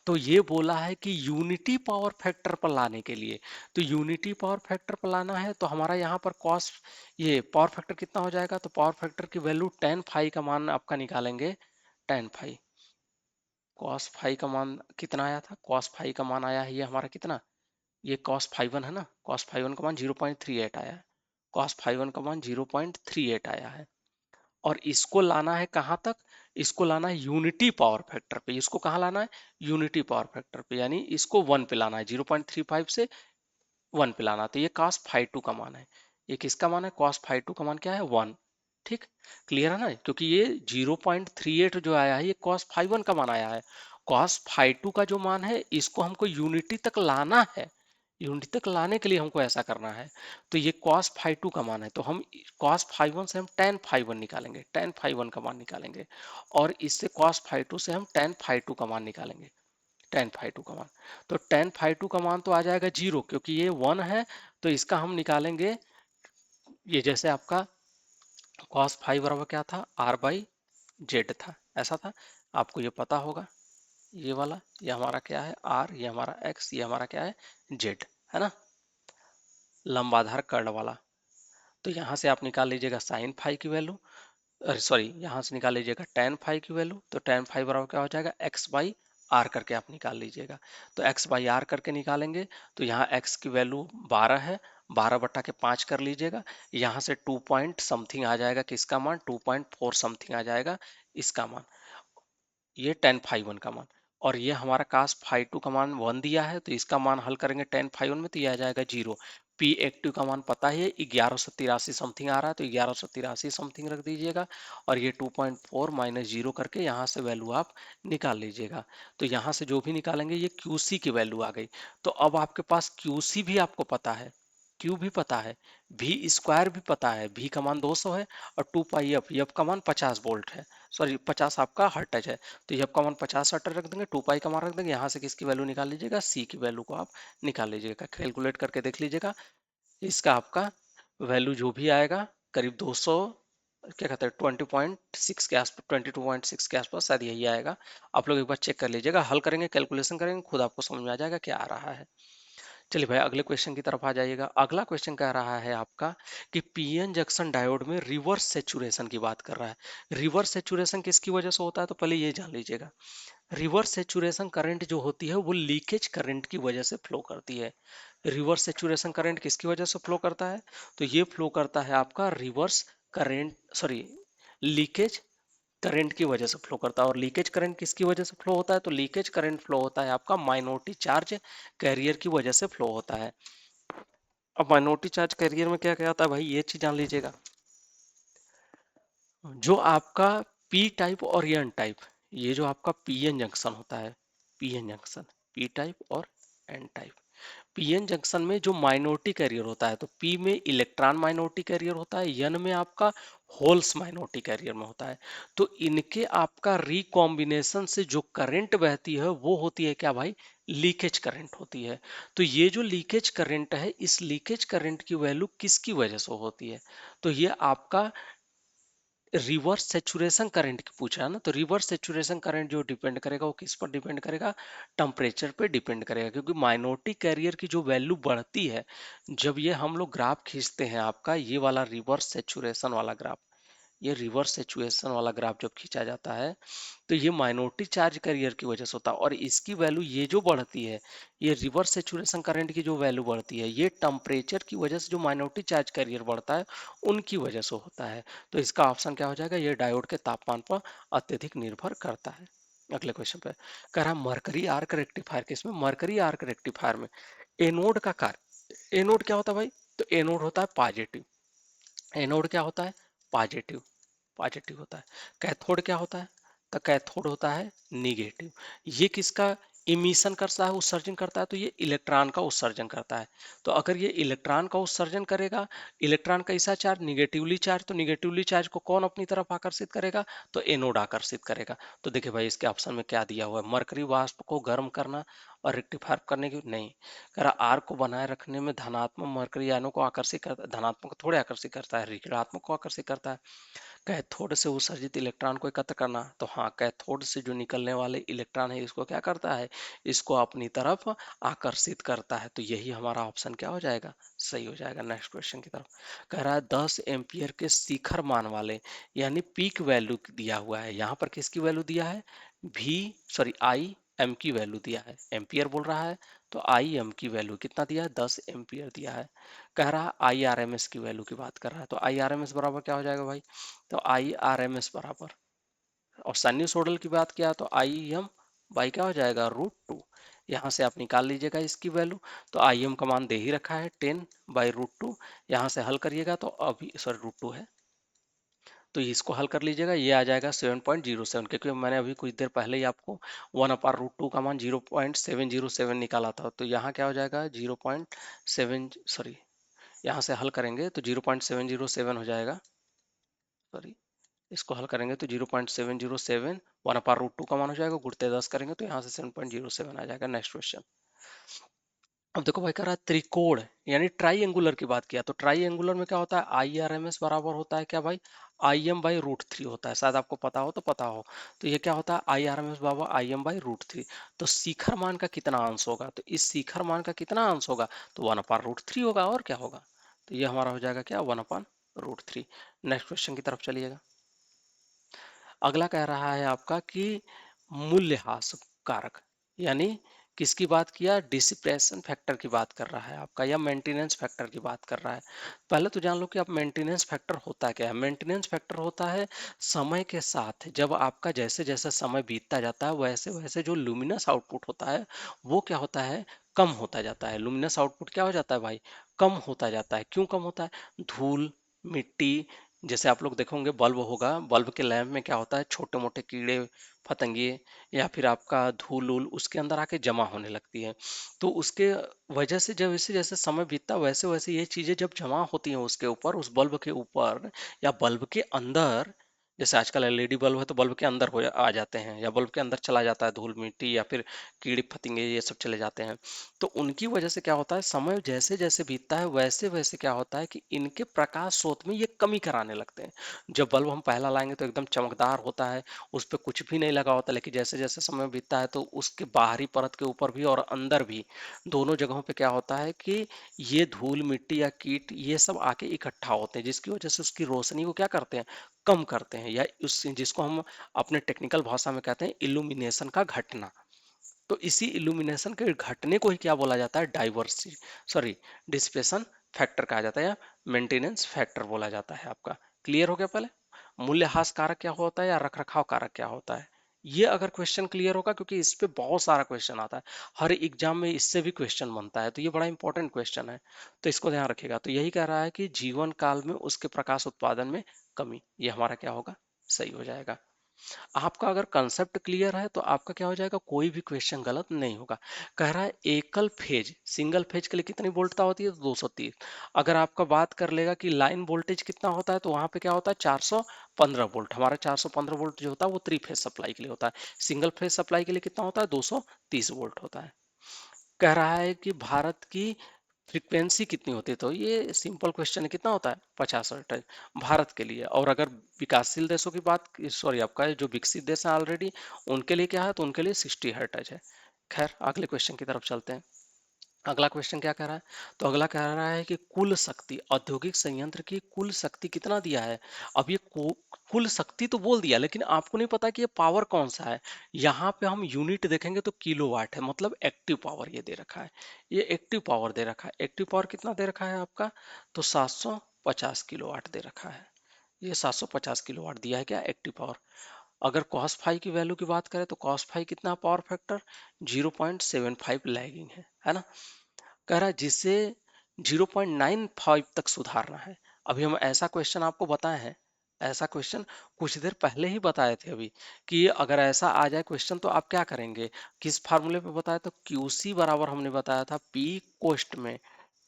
S1: तो ये बोला है कि यूनिटी पावर फैक्टर पर लाने के लिए। तो यूनिटी पावर फैक्टर पर लाना है तो हमारा यहाँ पर कॉस, ये पावर फैक्टर कितना हो जाएगा, तो पावर फैक्टर की वैल्यू tan phi का मान आपका निकालेंगे, tan phi। कॉस फाई का मान कितना आया था, कॉस फाई का मान आया है ये हमारा कितना, ये कॉस फाई 1 है ना, कॉस फाई 1 का मान 0.38 आया है, कॉस फाई 1 का मान 0.38 आया है। और इसको लाना है कहाँ तक, इसको लाना है यूनिटी पावर फैक्टर पे। इसको कहाँ लाना है, यूनिटी पावर फैक्टर पे, यानी इसको 1 पे लाना है, 0.35 से 1 पे लाना। तो ये cos फाई 2 का मान है, ये किसका मान है, cos फाई 2 का मान क्या है 1। ठीक, क्लियर है ना, क्योंकि ये 0.38 जो आया है ये cos फाई 1 का मान आया है। cos फाई 2 का जो मान है इसको हमको यूनिटी तक लाना है, यूनिटी तक लाने के लिए हमको ऐसा करना है। तो ये cos फाई 2 का मान है, तो हम cos फाई 1 से हम tan फाई 1 निकालेंगे, tan फाई 1 का मान निकालेंगे। और इससे cos फाई 2 से हम tan फाई 2 का मान निकालेंगे, tan फाई 2 का मान। तो tan फाई 2 का मान तो आ जाएगा 0, क्योंकि ये 1 है। तो इसका हम निकालेंगे, ये जैसे आपका कॉस फाइव बराबर क्या था, आर बाई जेड था, ऐसा था, आपको ये पता होगा। ये वाला, ये हमारा क्या है आर, ये हमारा एक्स, ये हमारा क्या है जेड, है ना, लंबाधार कर्ण वाला। तो यहाँ से आप निकाल लीजिएगा साइन फाई की वैल्यू, सॉरी यहाँ से निकाल लीजिएगा टेन फाई की वैल्यू, तो टेन फाई बराबर क्या हो जाएगा, एक्स बाई आर करके आप निकाल लीजिएगा। तो एक्स बाई आर करके निकालेंगे तो यहाँ एक्स की वैल्यू 12 है, 12/5 कर लीजिएगा, यहाँ से 2 पॉइंट समथिंग आ जाएगा, किसका मान, 2.4 समथिंग आ जाएगा इसका मान, ये टेन फाइव वन का मान। और ये हमारा कास फाइव टू का मान 1 दिया है, तो इसका मान हल करेंगे टेन फाइव वन में, तो ये आ जाएगा 0। पी एक्टिव का मान पता है 1183 समथिंग आ रहा है, तो 1183 समथिंग रख दीजिएगा, और ये 2.4 माइनस 0 करके यहाँ से वैल्यू आप निकाल लीजिएगा। तो यहाँ से जो भी निकालेंगे ये क्यूसी की वैल्यू आ गई। तो अब आपके पास क्यूसी भी आपको पता है, क्यू भी पता है, भी स्क्वायर भी पता है, भी का मान 200 है, और 2 पाई एफ, एफ का मान 50 वोल्ट है, सॉरी 50 आपका हर्ट्ज है, तो एफ का मान 50 हर्ट्ज रख देंगे, 2 पाई का मान रख देंगे, यहाँ से किसकी वैल्यू निकाल लीजिएगा, सी की वैल्यू को आप निकाल लीजिएगा, कैलकुलेट करके देख लीजिएगा, इसका आपका वैल्यू जो भी आएगा करीब 200, क्या कहते हैं 20.6 के आसपास, 22.6 के आसपास शायद यही आएगा। आप लोग एक बार चेक कर लीजिएगा, हल करेंगे, कैलकुलेशन करेंगे, खुद आपको समझ में आ जाएगा क्या आ रहा है। चलिए भाई अगले क्वेश्चन की तरफ आ जाइएगा। अगला क्वेश्चन कह रहा है आपका कि पीएन जंक्शन डायोड में रिवर्स सेचुरेशन की बात कर रहा है। रिवर्स सेचुरेशन किसकी वजह से होता है, तो पहले ये जान लीजिएगा। रिवर्स सेचुरेशन करंट जो होती है वो लीकेज करंट की वजह से फ्लो करती है। रिवर्स सेचुरेशन करंट किसकी वजह से फ्लो करता है, तो ये फ्लो करता है आपका reverse current, sorry leakage current की वजह से फ्लो करता है। और लीकेज करंट किसकी वजह से फ्लो होता है, तो लीकेज करंट फ्लो होता है आपका माइनॉरिटी चार्ज कैरियर की वजह से फ्लो होता है। अब माइनॉरिटी चार्ज कैरियर में क्या क्या आता है भाई, ये चीज जान लीजिएगा। जो आपका पी टाइप और एन टाइप, ये जो आपका पीएन जंक्शन होता है, पीएन जंक्शन, पी टाइप और एन टाइप, पीएन जंक्शन में जो माइनॉरिटी कैरियर होता है, तो पी में इलेक्ट्रॉन माइनॉरिटी कैरियर होता है, एन में आपका होल्स माइनॉरिटी कैरियर में होता है। तो इनके आपका रिकॉम्बिनेशन से जो करंट बहती है वो होती है क्या भाई, लीकेज करंट होती है। तो ये जो लीकेज करंट है, इस लीकेज करंट की वैल्यू किसकी वजह से होती है, तो ये आपका रिवर्स सेचुरेशन करंट की पूछ रहा है ना। तो रिवर्स सेचुरेशन करंट जो डिपेंड करेगा वो किस पर डिपेंड करेगा, टेम्परेचर पे डिपेंड करेगा, क्योंकि माइनॉरिटी कैरियर की जो वैल्यू बढ़ती है, जब ये हम लोग ग्राफ खींचते हैं, आपका ये वाला रिवर्स सेचुरेशन वाला ग्राफ, ये रिवर्स सिचुएशन वाला ग्राफ जब खींचा जाता है, तो ये माइनॉरिटी चार्ज कैरियर की वजह से होता है, और इसकी वैल्यू ये जो बढ़ती है, ये रिवर्स सेचुरेशन करंट की जो वैल्यू बढ़ती है, ये टेम्परेचर की वजह से जो माइनॉरिटी चार्ज कैरियर बढ़ता है उनकी वजह से होता है। तो इसका ऑप्शन क्या हो जाएगा, ये डायोड के तापमान पर अत्यधिक निर्भर करता है। अगले क्वेश्चन पे कह रहा मरकरी आर्क रेक्टिफायर के, इसमें मरकरी आर्क रेक्टिफायर में एनोड का कार्य, एनोड क्या होता है भाई, तो एनोड होता है पॉजिटिव, एनोड क्या होता है पॉजिटिव, पॉजिटिव होता है। कैथोड क्या होता है, तो कैथोड होता है निगेटिव। ये किसका इमिशन करता है, उत्सर्जन करता है, तो ये इलेक्ट्रॉन का उत्सर्जन करता है। तो अगर ये इलेक्ट्रॉन का उत्सर्जन करेगा, इलेक्ट्रॉन कैसा चार्ज, निगेटिवली चार्ज, तो निगेटिवली चार्ज को कौन अपनी तरफ आकर्षित करेगा, तो एनोड आकर्षित करेगा। तो देखिए भाई इसके ऑप्शन में क्या दिया हुआ है, मरकरी वाष्प को गर्म करना और रेक्टिफायर करने की नहीं, कह रहा आर को बनाए रखने में धनात्मक मरकरी आयनों को आकर्षित करता, धनात्मक को थोड़े आकर्षित करता है, ऋणात्मक को आकर्षित करता है। कैथोड से उत्सर्जित इलेक्ट्रॉन को एकत्र करना, तो हाँ कैथोड से जो निकलने वाले इलेक्ट्रॉन है इसको क्या करता है, इसको अपनी तरफ आकर्षित करता है। तो यही हमारा ऑप्शन क्या हो जाएगा, सही हो जाएगा। नेक्स्ट क्वेश्चन की तरफ कह रहा है 10 एम्पियर के शिखर मान वाले, यानी पीक वैल्यू दिया हुआ है, यहाँ पर किसकी वैल्यू दिया है, भी सॉरी आई एम की वैल्यू दिया है, एम्पियर बोल रहा है, तो आई एम की वैल्यू कितना दिया है, 10 एम्पियर दिया है। कह रहा आई आर एम एस की वैल्यू की बात कर रहा है, तो आई आर एम एस बराबर क्या हो जाएगा भाई, तो आई आर एम एस बराबर, और साइनसोइडल की बात किया तो आई एम बाई क्या हो जाएगा, √2। यहाँ से आप निकाल लीजिएगा इसकी वैल्यू, तो आई एम का मान दे ही रखा है 10/√2, यहाँ से हल करिएगा तो अभी सॉरी √2 है, तो इसको हल कर लीजिएगा, ये आ जाएगा 7.07, क्योंकि मैंने अभी कुछ देर पहले ही आपको 1/√2 का मान 0.707 निकाला था। तो यहाँ क्या हो जाएगा 0.7, सॉरी यहाँ से हल करेंगे तो 0.707 हो जाएगा, सॉरी इसको हल करेंगे तो 0.707, 1/√2 का मान हो जाएगा, गुणते 10 करेंगे तो यहाँ से 7.07 आ जाएगा। नेक्स्ट क्वेश्चन, अब देखो भाई कह रहा है त्रिकोण यानी ट्राई एंगुलर की बात किया, तो ट्राई एंगुलर में क्या होता है, आई आर एम एस बराबर होता है क्या भाई, Im/√3 होता है, शायद आपको पता हो तो पता हो। तो ये क्या होता है, IRMS बाबा Im/√3। तो शिखर मान का कितना अंश होगा, तो इस शिखर मान का कितना अंश होगा, तो 1/√3 होगा, और क्या होगा। तो ये हमारा हो जाएगा क्या, 1/√3। नेक्स्ट क्वेश्चन की तरफ चलिएगा। अगला कह रहा है आपका कि मूल्यह्रास कारक, यानी किसकी बात किया, डिसिप्रेशन फैक्टर की बात कर रहा है आपका, या मेंटेनेंस फैक्टर की बात कर रहा है। पहले तो जान लो कि आप मेंटेनेंस फैक्टर होता क्या है। मेंटेनेंस फैक्टर होता है समय के साथ, जब आपका जैसे जैसे समय बीतता जाता है वैसे वैसे जो लुमिनस आउटपुट होता है वो क्या होता है, कम होता जाता है। लुमिनस आउटपुट क्या हो जाता है भाई, कम होता जाता है। क्यों कम होता है, धूल, मिट्टी, जैसे आप लोग देखोगे बल्ब होगा, बल्ब के लैंप में क्या होता है, छोटे मोटे कीड़े पतंगे या फिर आपका धूल उल उसके अंदर आके जमा होने लगती है। तो उसके वजह से जब जैसे जैसे समय बीतता वैसे वैसे ये चीजें जब जमा होती हैं उसके ऊपर, उस बल्ब के ऊपर या बल्ब के अंदर, जैसे आजकल एलईडी बल्ब है तो बल्ब के अंदर आ जाते हैं, या बल्ब के अंदर चला जाता है धूल मिट्टी या फिर कीड़े फतिंगे, ये सब चले जाते हैं। तो उनकी वजह से क्या होता है, समय जैसे जैसे बीतता है वैसे वैसे क्या होता है कि इनके प्रकाश स्रोत में ये कमी कराने लगते हैं। जब बल्ब हम पहला लाएंगे तो एकदम चमकदार होता है, उस पर कुछ भी नहीं लगा होता, लेकिन जैसे जैसे समय बीतता है तो उसके बाहरी परत के ऊपर भी और अंदर भी दोनों जगहों पे क्या होता है कि ये धूल मिट्टी या कीट ये सब आके इकट्ठा होते हैं, जिसकी वजह से उसकी रोशनी को क्या करते हैं, कम करते हैं, या उस जिसको हम अपने टेक्निकल भाषा में कहते हैं इल्यूमिनेशन का घटना। तो इसी इल्यूमिनेशन के घटने को ही क्या बोला जाता है, डाइवर्सिटी, सॉरी, डिसिपेशन फैक्टर कहा जाता है, या मेंटेनेंस फैक्टर बोला जाता है आपका। क्लियर हो गया पहले, मूल्यह्रास कारक क्या होता है या रखरखाव कारक क्या होता है। ये अगर क्वेश्चन क्लियर होगा, क्योंकि इस पे बहुत सारा क्वेश्चन आता है, हर एग्जाम में इससे भी क्वेश्चन बनता है, तो ये बड़ा इंपॉर्टेंट क्वेश्चन है, तो इसको ध्यान रखिएगा। तो यही कह रहा है कि जीवन काल में उसके प्रकाश उत्पादन में कमी, ये हमारा क्या होगा, सही हो जाएगा। आपका अगर कंसेप्ट क्लियर है तो आपका क्या हो जाएगा, कोई भी क्वेश्चन गलत नहीं होगा। कह रहा है एकल फेज, सिंगल फेज के लिए कितनी वोल्टता होती है, तो 230। अगर आपका बात कर लेगा कि लाइन वोल्टेज कितना होता है, तो वहां पे क्या होता है, 415 वोल्ट। हमारा 415 वोल्ट जो होता है वो 3 फेज सप्लाई के लिए होता है। सिंगल फेज सप्लाई के लिए कितना होता है, 230 वोल्ट होता है। कह रहा है कि भारत की फ्रीक्वेंसी कितनी होती है, तो ये सिंपल क्वेश्चन है, कितना होता है, 50 हर्ट्ज भारत के लिए। और अगर विकासशील देशों की बात, सॉरी आपका जो विकसित देश है ऑलरेडी, उनके लिए क्या है, तो उनके लिए 60 हर्ट्ज है। खैर अगले क्वेश्चन की तरफ चलते हैं। अगला क्वेश्चन क्या कह रहा है, तो अगला कह रहा है कि कुल शक्ति, औद्योगिक संयंत्र की कुल शक्ति कितना दिया है। अब ये कुल शक्ति तो बोल दिया, लेकिन आपको नहीं पता कि ये पावर कौन सा है। यहाँ पे हम यूनिट देखेंगे तो किलोवाट है, मतलब एक्टिव पावर ये दे रखा है, ये एक्टिव पावर दे रखा है। एक्टिव पावर कितना दे रखा है आपका, तो 750 किलोवाट दे रखा है। ये 750 किलोवाट दिया है क्या, एक्टिव पावर। अगर कॉस फाई की वैल्यू की बात करें तो कॉस फाई कितना पावर फैक्टर, 0.75 लैगिंग है ना। कह रहा है जिसे 0.95 तक सुधारना है। अभी हम ऐसा क्वेश्चन आपको बताए हैं, ऐसा क्वेश्चन कुछ देर पहले ही बताए थे अभी, कि अगर ऐसा आ जाए क्वेश्चन तो आप क्या करेंगे, किस फार्मूले पे बताया, तो क्यूसी बराबर हमने बताया था पी कोष्ट में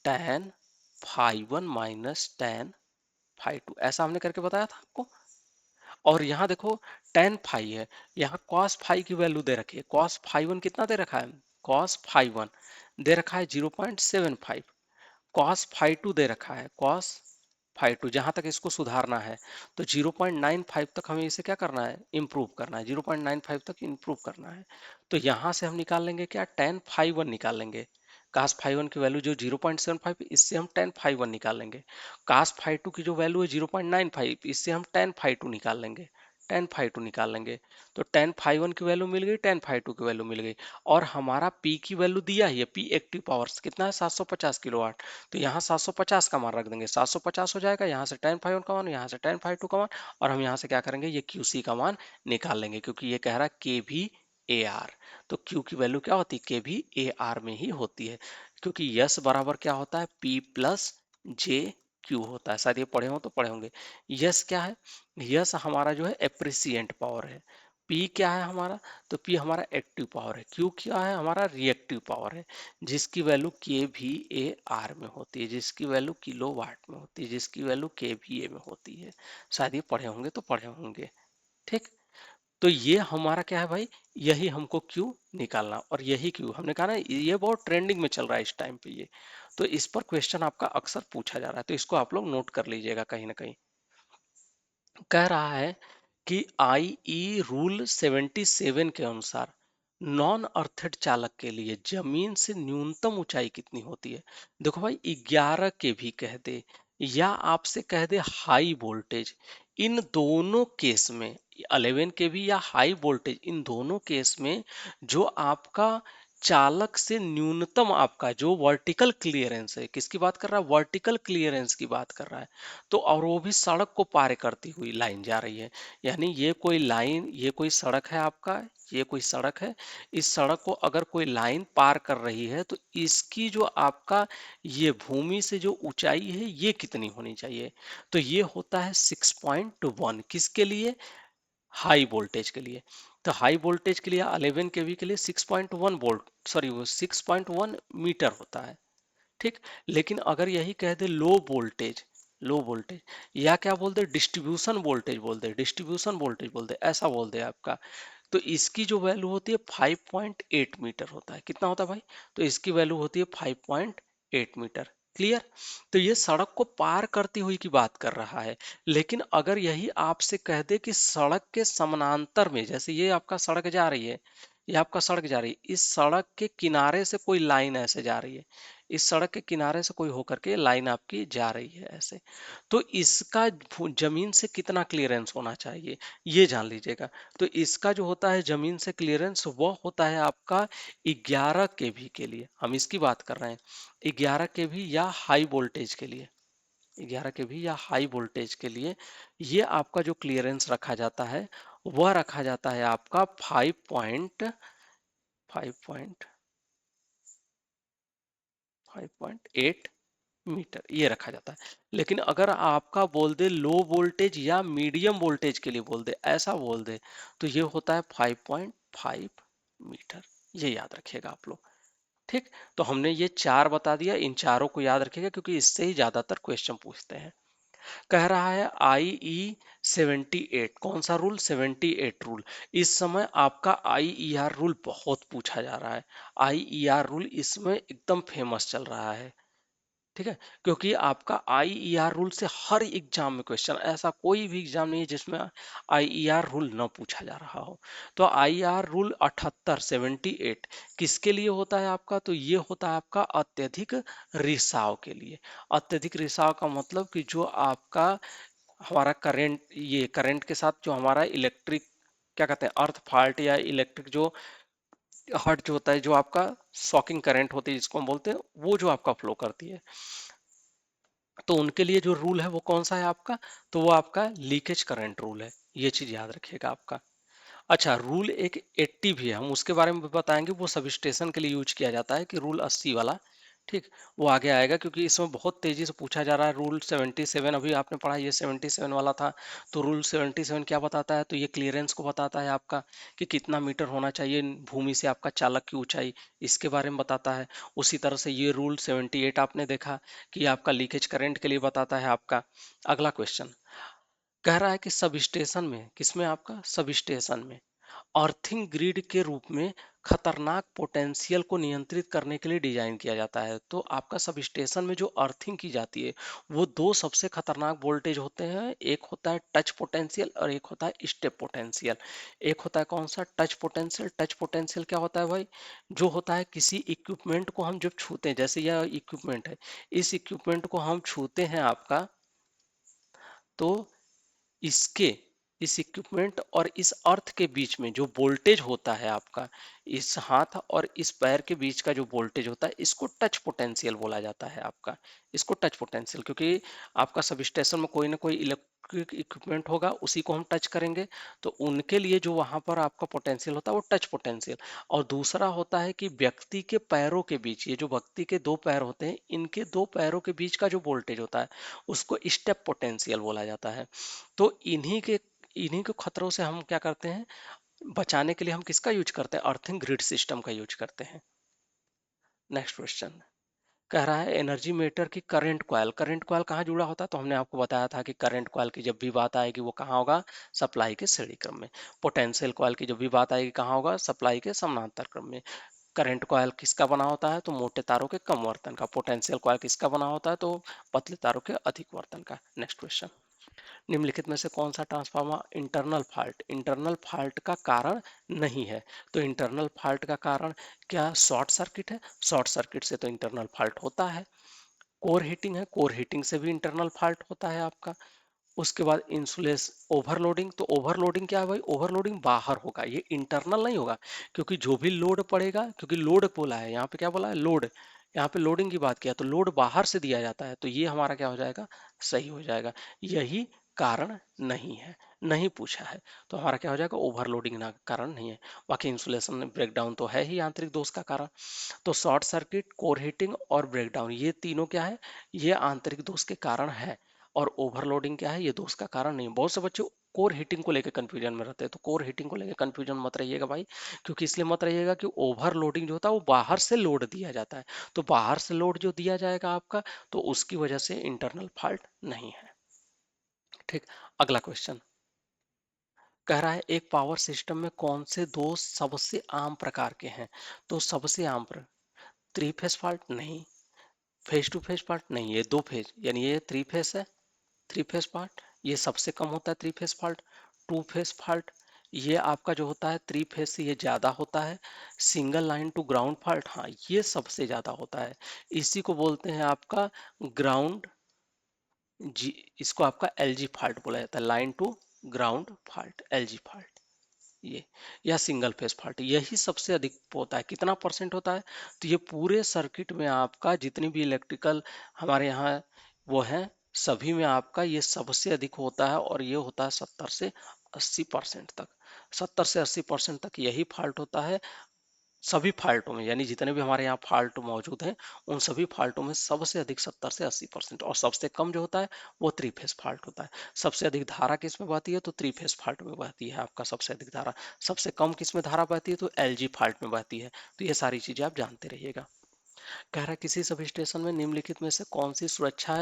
S1: tan phi 1 minus tan phi 2, ऐसा हमने करके बताया था आपको। और यहाँ देखो tan फाई है, यहाँ cos फाई की वैल्यू दे रखी है, cos फाई 1 कितना दे रखा है, cos फाई 1 दे रखा है 0.75, cos फाई 2 दे रखा है, cos फाई 2, जहां तक इसको सुधारना है तो 0.95 तक हमें इसे क्या करना है, इम्प्रूव करना है, 0.95 तक इम्प्रूव करना है। तो यहां से हम निकाल लेंगे क्या, tan फाई 1 निकाल लेंगे। cos फाई 1 की वैल्यू जो 0.75, इससे हम tan फाई 1 निकाल लेंगे। cos फाई 2 की जो वैल्यू है 0.95, इससे हम tan फाई 2 निकाल लेंगे, tan फाई 2 निकाल लेंगे। तो tan फाई 1 की वैल्यू मिल गई, tan फाई 2 की वैल्यू मिल गई। और हमारा P की वैल्यू दिया ही है, P एक्टिव पावर्स कितना है, 750 किलोवाट। तो यहाँ 750 का मान रख देंगे, 750 हो जाएगा, यहाँ से tan फाई 1 का मान, यहाँ से tan फाई 2 का मान, और हम यहाँ से क्या करेंगे, ये QC का मान निकाल लेंगे, क्योंकि ये कह रहा है kVAR। तो Q की वैल्यू क्या होती है, kVAR में ही होती है, क्योंकि यस बराबर क्या होता है, P प्लस जे क्यू होता है। शायद ये पढ़े हो तो पढ़े होंगे। यस क्या है, यस हमारा जो है एप्रिसिएंट पावर है। पी क्या है हमारा, तो पी हमारा एक्टिव पावर है। क्यू क्या है, हमारा रिएक्टिव पावर है, जिसकी वैल्यू के वी ए आर में होती है, जिसकी वैल्यू किलो वाट में होती है, जिसकी वैल्यू के वी ए में होती है। शायद ये पढ़े होंगे तो पढ़े होंगे। ठीक, तो ये हमारा क्या है भाई, यही हमको क्यू निकालना, और यही क्यू हमने कहा ना, ये बहुत ट्रेंडिंग में चल रहा है इस टाइम पे ये। तो इस पर क्वेश्चन आपका अक्सर पूछा जा रहा है, तो इसको आप लोग नोट कर लीजिएगा कहीं ना कहीं। कह रहा है कि आईई रूल 77 के अनुसार नॉन अर्थड चालक के लिए जमीन से न्यूनतम ऊंचाई कितनी होती है। देखो भाई, 11 के भी कह दे या आपसे कह दे हाई वोल्टेज, इन दोनों केस में 11 के भी या हाई वोल्टेज, इन दोनों केस में जो आपका चालक से न्यूनतम आपका जो वर्टिकल क्लियरेंस है, किसकी बात कर रहा है, वर्टिकल क्लियरेंस की बात कर रहा है। तो और वो भी सड़क को पार करती हुई लाइन जा रही है। यानी ये कोई लाइन, ये कोई सड़क है आपका, ये कोई सड़क है। इस सड़क को अगर कोई लाइन पार कर रही है तो इसकी जो आपका ये भूमि से जो ऊंचाई है ये कितनी होनी चाहिए। तो ये होता है 6.1, किसके लिए, हाई वोल्टेज के लिए। तो हाई वोल्टेज के लिए 11 केवी के लिए 6.1 वोल्ट, सॉरी वो 6.1 मीटर होता है। ठीक। लेकिन अगर यही कह दे लो वोल्टेज, लो वोल्टेज या क्या बोल दे, डिस्ट्रीब्यूशन वोल्टेज बोल दे, डिस्ट्रीब्यूशन वोल्टेज बोल दे, ऐसा बोल दे आपका, तो इसकी जो वैल्यू होती है 5.8 मीटर होता है। कितना होता है भाई, तो इसकी वैल्यू होती है 5.8 मीटर। क्लियर। तो ये सड़क को पार करती हुई की बात कर रहा है। लेकिन अगर यही आपसे कह दे कि सड़क के समानांतर में, जैसे ये आपका सड़क जा रही है, ये आपका सड़क जा रही है, इस सड़क के किनारे से कोई लाइन ऐसे जा रही है, इस सड़क के किनारे से कोई होकर के लाइन आपकी जा रही है ऐसे, तो इसका जमीन से कितना क्लियरेंस होना चाहिए, ये जान लीजिएगा। तो इसका जो होता है जमीन से क्लियरेंस, वह होता है आपका 11 केवी के लिए, हम इसकी बात कर रहे हैं, 11 केवी या हाई वोल्टेज के लिए, 11 केवी या हाई वोल्टेज के लिए ये आपका जो क्लियरेंस रखा जाता है, वह रखा जाता है आपका 5.8 मीटर, ये रखा जाता है। लेकिन अगर आपका बोल दे लो वोल्टेज या मीडियम वोल्टेज के लिए बोल दे, ऐसा बोल दे, तो ये होता है 5.5 मीटर। ये याद रखिएगा आप लोग। ठीक। तो हमने ये चार बता दिया, इन चारों को याद रखिएगा क्योंकि इससे ही ज्यादातर क्वेश्चन पूछते हैं। कह रहा है IE 78, कौन सा रूल, 78 रूल। इस समय आपका IER रूल बहुत पूछा जा रहा है। IER रूल इसमें एकदम फेमस चल रहा है। ठीक है। क्योंकि आपका IER रूल से हर एग्जाम में क्वेश्चन, ऐसा कोई भी एग्जाम नहीं है जिसमें IER रूल न पूछा जा रहा हो। तो IER रूल 78 किसके लिए होता है आपका, तो ये होता है आपका अत्यधिक रिसाव के लिए। अत्यधिक रिसाव का मतलब कि जो आपका हमारा करंट, ये करंट के साथ जो हमारा इलेक्ट्रिक क्या कहते हैं, अर्थ फाल्ट या इलेक्ट्रिक जो हर्ट जो होता है, जो आपका शॉकिंग करंट होती है जिसको हम बोलते हैं, वो जो आपका फ्लो करती है, तो उनके लिए जो रूल है वो कौन सा है आपका, तो वो आपका लीकेज करंट रूल है। ये चीज याद रखिएगा आपका। अच्छा, रूल एक 80 भी है, हम उसके बारे में भी बताएंगे, वो सब स्टेशन के लिए यूज किया जाता है कि रूल 80 वाला। ठीक। वो आगे आएगा क्योंकि इसमें बहुत तेजी से पूछा जा रहा है। रूल 77 अभी आपने पढ़ा, ये 77 वाला था। तो रूल 77 क्या बताता है, तो ये क्लियरेंस को बताता है आपका कि कितना मीटर होना चाहिए भूमि से आपका चालक की ऊंचाई, इसके बारे में बताता है। उसी तरह से ये रूल 78 आपने देखा कि आपका लीकेज करंट के लिए बताता है आपका। अगला क्वेश्चन कह रहा है कि सब स्टेशन में, किसमें आपका सब स्टेशन में अर्थिंग ग्रिड के रूप में खतरनाक पोटेंशियल को नियंत्रित करने के लिए डिजाइन किया जाता है। तो आपका सब स्टेशन में जो अर्थिंग की जाती है, वो दो सबसे खतरनाक वोल्टेज होते हैं, एक होता है टच पोटेंशियल और एक होता है स्टेप पोटेंशियल। एक होता है कौन सा, टच पोटेंशियल। टच पोटेंशियल क्या होता है भाई, जो होता है किसी इक्विपमेंट को हम जब छूते हैं, जैसे यह इक्विपमेंट है, इस इक्विपमेंट को हम छूते हैं आपका, तो इसके, इस इक्विपमेंट और इस अर्थ के बीच में जो वोल्टेज होता है आपका, इस हाथ और इस पैर के बीच का जो वोल्टेज होता है, इसको टच पोटेंशियल बोला जाता है आपका। इसको टच पोटेंशियल, क्योंकि आपका सब स्टेशन में कोई ना कोई इलेक्ट्रिक इक्विपमेंट होगा, उसी को हम टच करेंगे, तो उनके लिए जो वहां पर आपका पोटेंशियल होता है वो टच पोटेंशियल। और दूसरा होता है कि व्यक्ति के पैरों के बीच, ये जो व्यक्ति के दो पैर होते हैं, इनके दो पैरों के बीच का जो वोल्टेज होता है, उसको स्टेप पोटेंशियल बोला जाता है। तो इन्हीं के खतरों से हम क्या करते हैं, बचाने के लिए हम किसका यूज करते हैं, अर्थिंग ग्रिड सिस्टम का यूज करते हैं। नेक्स्ट क्वेश्चन कह रहा है एनर्जी मीटर की करंट कॉइल, करंट कॉइल कहाँ जुड़ा होता है, तो हमने आपको बताया था कि करंट कॉइल की जब भी बात आएगी वो कहाँ होगा, सप्लाई के श्रेणी क्रम में। पोटेंशियल कॉइल की जब भी बात आएगी कहाँ होगा, सप्लाई के समानांतर क्रम में। करंट कॉइल किसका बना होता है, तो मोटे तारों के कम वर्तन का। पोटेंशियल कॉइल किसका बना होता है, तो पतले तारों के अधिक वर्तन का। नेक्स्ट क्वेश्चन निम्नलिखित में से कौन सा ट्रांसफार्मर इंटरनल फॉल्ट का कारण नहीं है? तो इंटरनल फॉल्ट का कारण क्या शॉर्ट सर्किट है? शॉर्ट सर्किट से तो इंटरनल फॉल्ट होता है। कोर हीटिंग है, कोर हीटिंग से भी इंटरनल फॉल्ट होता है आपका। उसके बाद इंसुलेस ओवरलोडिंग, तो ओवरलोडिंग क्या है भाई? ओवरलोडिंग बाहर होगा, ये इंटरनल नहीं होगा, क्योंकि जो भी लोड पड़ेगा, क्योंकि लोड बोला है यहाँ पे, क्या बोला है? लोड। यहाँ पे लोडिंग की बात किया तो लोड बाहर से दिया जाता है, तो ये हमारा क्या हो जाएगा? सही हो जाएगा। यही कारण नहीं है, नहीं पूछा है, तो हमारा क्या हो जाएगा? ओवरलोडिंग ना कारण नहीं है। बाकी इंसुलेशन ब्रेकडाउन तो है ही आंतरिक दोष का कारण। तो शॉर्ट सर्किट, कोर हीटिंग और ब्रेकडाउन, ये तीनों क्या है? ये आंतरिक दोष के कारण है। और ओवरलोडिंग क्या है? ये दोष का कारण नहीं। बहुत से बच्चे कोर हीटिंग को लेकर कंफ्यूजन में रहते हैं, तो कोर हीटिंग को लेकर कंफ्यूजन मत रहिएगा भाई, क्योंकि इसलिए मत रहिएगा कि ओवरलोडिंग जो होता है वो बाहर से लोड दिया जाता है, तो बाहर से लोड जो दिया जाएगा आपका, तो उसकी वजह से इंटरनल फॉल्ट नहीं है। ठीक। अगला क्वेश्चन कह रहा है एक पावर सिस्टम में कौन से दोष सबसे आम प्रकार के हैं? तो सबसे आम थ्री फेज फॉल्ट नहीं, फेज टू फेज फॉल्ट नहीं, ये दो फेज, यानी ये थ्री फेज है, थ्री फेज फॉल्ट ये सबसे कम होता है। Three phase fault, two phase fault ये आपका जो होता है थ्री फेज से ये ज्यादा होता है। Single line to ground fault, हाँ ये सबसे ज्यादा होता है। इसी को बोलते हैं आपका ग्राउंड जी, इसको आपका एलजी फॉल्ट बोला जाता है, line to ground fault, LG fault ये, या सिंगल फेज फॉल्ट, यही सबसे अधिक होता है। कितना परसेंट होता है? तो ये पूरे सर्किट में आपका जितनी भी इलेक्ट्रिकल हमारे यहाँ वो है, सभी में आपका ये सबसे अधिक होता है, और ये होता है 70 से 80% तक। 70 से 80% तक यही फॉल्ट होता है सभी फाल्टों में, यानी जितने भी हमारे यहाँ फाल्ट मौजूद हैं, उन सभी फाल्टों में सबसे अधिक 70 से 80%, और सबसे कम जो होता है वो थ्री फेज फाल्ट होता है। सबसे अधिक धारा किस में बहती है? तो थ्री फेज फाल्ट में बहती है आपका सबसे अधिक धारा। सबसे कम किस में धारा बहती है? तो एलजी फाल्ट में बहती है। तो ये सारी चीजें आप जानते रहिएगा। कह रहा है किसी सब स्टेशन में निम्नलिखित में से कौन सी सुरक्षा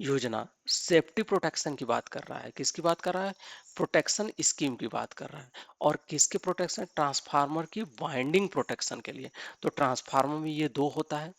S1: योजना, सेफ्टी प्रोटेक्शन की बात कर रहा है? किसकी बात कर रहा है? प्रोटेक्शन स्कीम की बात कर रहा है। और किसके प्रोटेक्शन? ट्रांसफार्मर की वाइंडिंग प्रोटेक्शन के लिए। तो ट्रांसफार्मर में ये दो होता है,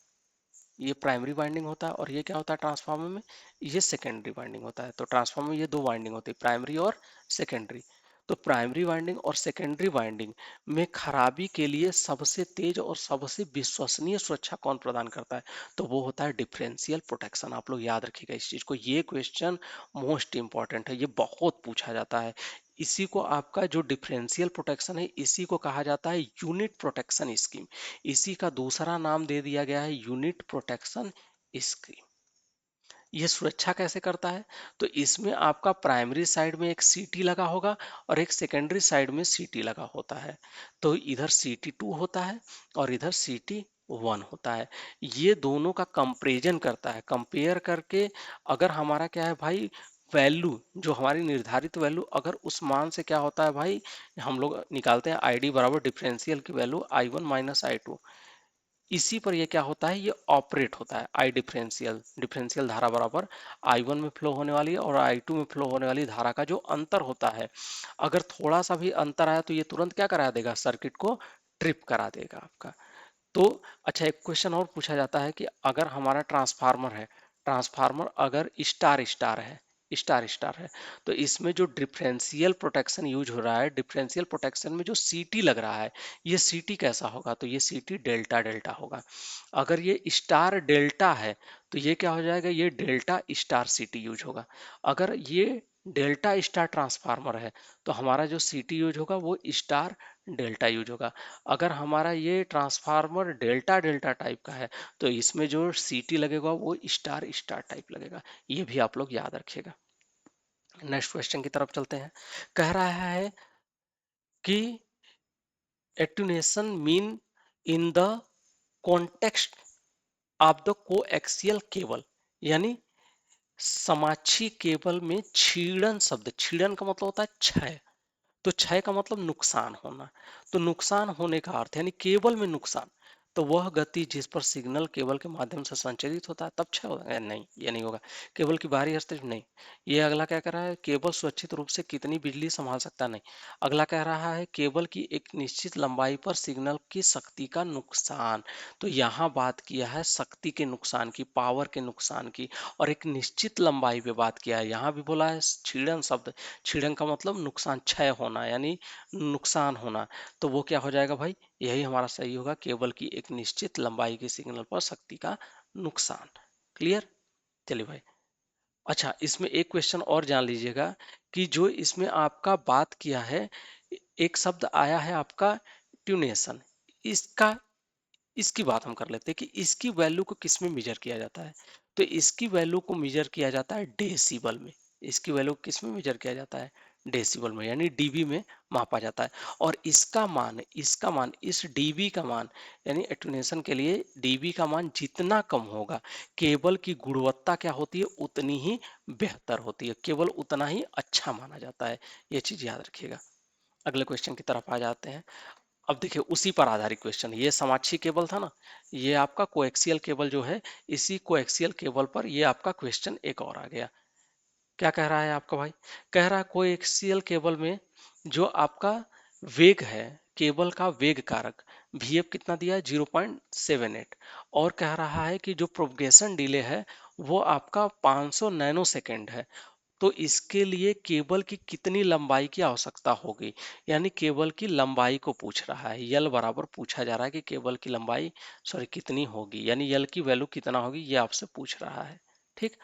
S1: ये प्राइमरी वाइंडिंग होता है, और ये क्या होता है ट्रांसफार्मर में? ये सेकेंडरी वाइंडिंग होता है। तो ट्रांसफार्मर में ये दो वाइंडिंग होती है, प्राइमरी और सेकेंडरी। तो प्राइमरी वाइंडिंग और सेकेंडरी वाइंडिंग में खराबी के लिए सबसे तेज और सबसे विश्वसनीय सुरक्षा कौन प्रदान करता है? तो वो होता है डिफरेंशियल प्रोटेक्शन। आप लोग याद रखिएगा इस चीज को, ये क्वेश्चन मोस्ट इंपॉर्टेंट है, ये बहुत पूछा जाता है। इसी को आपका जो डिफरेंशियल प्रोटेक्शन है, इसी को कहा जाता है यूनिट प्रोटेक्शन स्कीम। इसी का दूसरा नाम दे दिया गया है यूनिट प्रोटेक्शन स्कीम। ये सुरक्षा कैसे करता है? तो इसमें आपका प्राइमरी साइड में एक सीटी लगा होगा, और एक सेकेंडरी साइड में सीटी लगा होता है। तो इधर सीटी टू होता है, और इधर सीटी वन होता है। ये दोनों का कंपेरिजन करता है, कंपेयर करके अगर हमारा क्या है भाई, वैल्यू जो हमारी निर्धारित वैल्यू, अगर उस मान से क्या होता है भाई, हम लोग निकालते हैं आई डी बराबर डिफरेंशियल की value I one minus I two. इसी पर ये क्या होता है, ये ऑपरेट होता है। आई डिफरेंशियल, डिफरेंशियल धारा बराबर आई वन में फ्लो होने वाली और आई टू में फ्लो होने वाली धारा का जो अंतर होता है, अगर थोड़ा सा भी अंतर आया तो ये तुरंत क्या करा देगा? सर्किट को ट्रिप करा देगा आपका। तो अच्छा, एक क्वेश्चन और पूछा जाता है कि अगर हमारा ट्रांसफार्मर है, ट्रांसफार्मर अगर स्टार स्टार है, स्टार स्टार है, तो इसमें जो डिफरेंशियल प्रोटेक्शन यूज हो रहा है, डिफरेंशियल प्रोटेक्शन में जो सीटी लग रहा है, ये सीटी कैसा होगा? तो ये सीटी डेल्टा डेल्टा होगा। अगर ये स्टार डेल्टा है, तो ये क्या हो जाएगा? ये डेल्टा स्टार सीटी यूज होगा। अगर ये डेल्टा स्टार ट्रांसफार्मर है, तो हमारा जो सीटी यूज होगा वो स्टार डेल्टा यूज होगा। अगर हमारा ये ट्रांसफार्मर डेल्टा डेल्टा टाइप का है, तो इसमें जो सीटी लगेगा वो स्टार स्टार टाइप लगेगा। ये भी आप लोग याद रखिएगा। नेक्स्ट क्वेश्चन की तरफ चलते हैं। कह रहा है कि attenuation mean in the context of the coaxial cable, यानी समाक्षीय केबल में छीड़न शब्द, छीड़न का मतलब होता है क्षय, तो क्षय का मतलब नुकसान होना। तो नुकसान होने का अर्थ यानी केबल में नुकसान, तो वह गति जिस पर सिग्नल केबल के माध्यम से संचारित होता है तब क्षय होगा, नहीं ये नहीं होगा। केबल की बाहरी हस्तक्षेप नहीं। ये अगला क्या कह रहा है, केबल सुरक्षित रूप से कितनी बिजली संभाल सकता, नहीं। अगला कह रहा है केबल की एक निश्चित लंबाई पर सिग्नल की शक्ति का नुकसान। तो यहाँ बात किया है शक्ति के नुकसान की, पावर के नुकसान की, और एक निश्चित लंबाई पे बात किया है। यहाँ भी बोला है छीड़न शब्द, छीड़न का मतलब नुकसान, क्षय होना यानी नुकसान होना। तो वो क्या हो जाएगा भाई, यही हमारा सही होगा, केबल की एक निश्चित लंबाई के सिग्नल पर शक्ति का नुकसान। क्लियर। चलिए भाई, अच्छा इसमें एक क्वेश्चन और जान लीजिएगा कि जो इसमें आपका बात किया है, एक शब्द आया है आपका ट्यूनेशन। इसका, इसकी बात हम कर लेते हैं कि इसकी वैल्यू को किस में मेजर किया जाता है। तो इसकी वैल्यू को मेजर किया जाता है डेसिबल में। इसकी वैल्यू किस में मेजर किया जाता है, डेसिबल में, यानी डीबी में मापा जाता है। और इसका मान इस डीबी का मान, यानी एटुनेशन के लिए डीबी का मान जितना कम होगा, केबल की गुणवत्ता क्या होती है, उतनी ही बेहतर होती है, केवल उतना ही अच्छा माना जाता है। ये चीज याद रखिएगा। अगले क्वेश्चन की तरफ आ जाते हैं। अब देखिए उसी पर आधारित क्वेश्चन, ये समाक्षीय केबल था ना, ये आपका कोएक्सियल केबल जो है, इसी कोएक्सियल केबल पर ये आपका क्वेश्चन एक और आ गया। क्या कह रहा है आपका भाई, कह रहा है कोएक्सियल केबल में जो आपका वेग है, केबल का वेग कारक Vf कितना दिया है, 0.78। और कह रहा है कि जो प्रोपगेशन डिले है वो आपका 500 नैनो सेकेंड है। तो इसके लिए केबल की कितनी लंबाई की आवश्यकता होगी, यानी केबल की लंबाई को पूछ रहा है। यल बराबर पूछा जा रहा है कि केबल की लंबाई, सॉरी कितनी होगी, यानी यल की वैल्यू कितना होगी, ये आपसे पूछ रहा है। ठीक।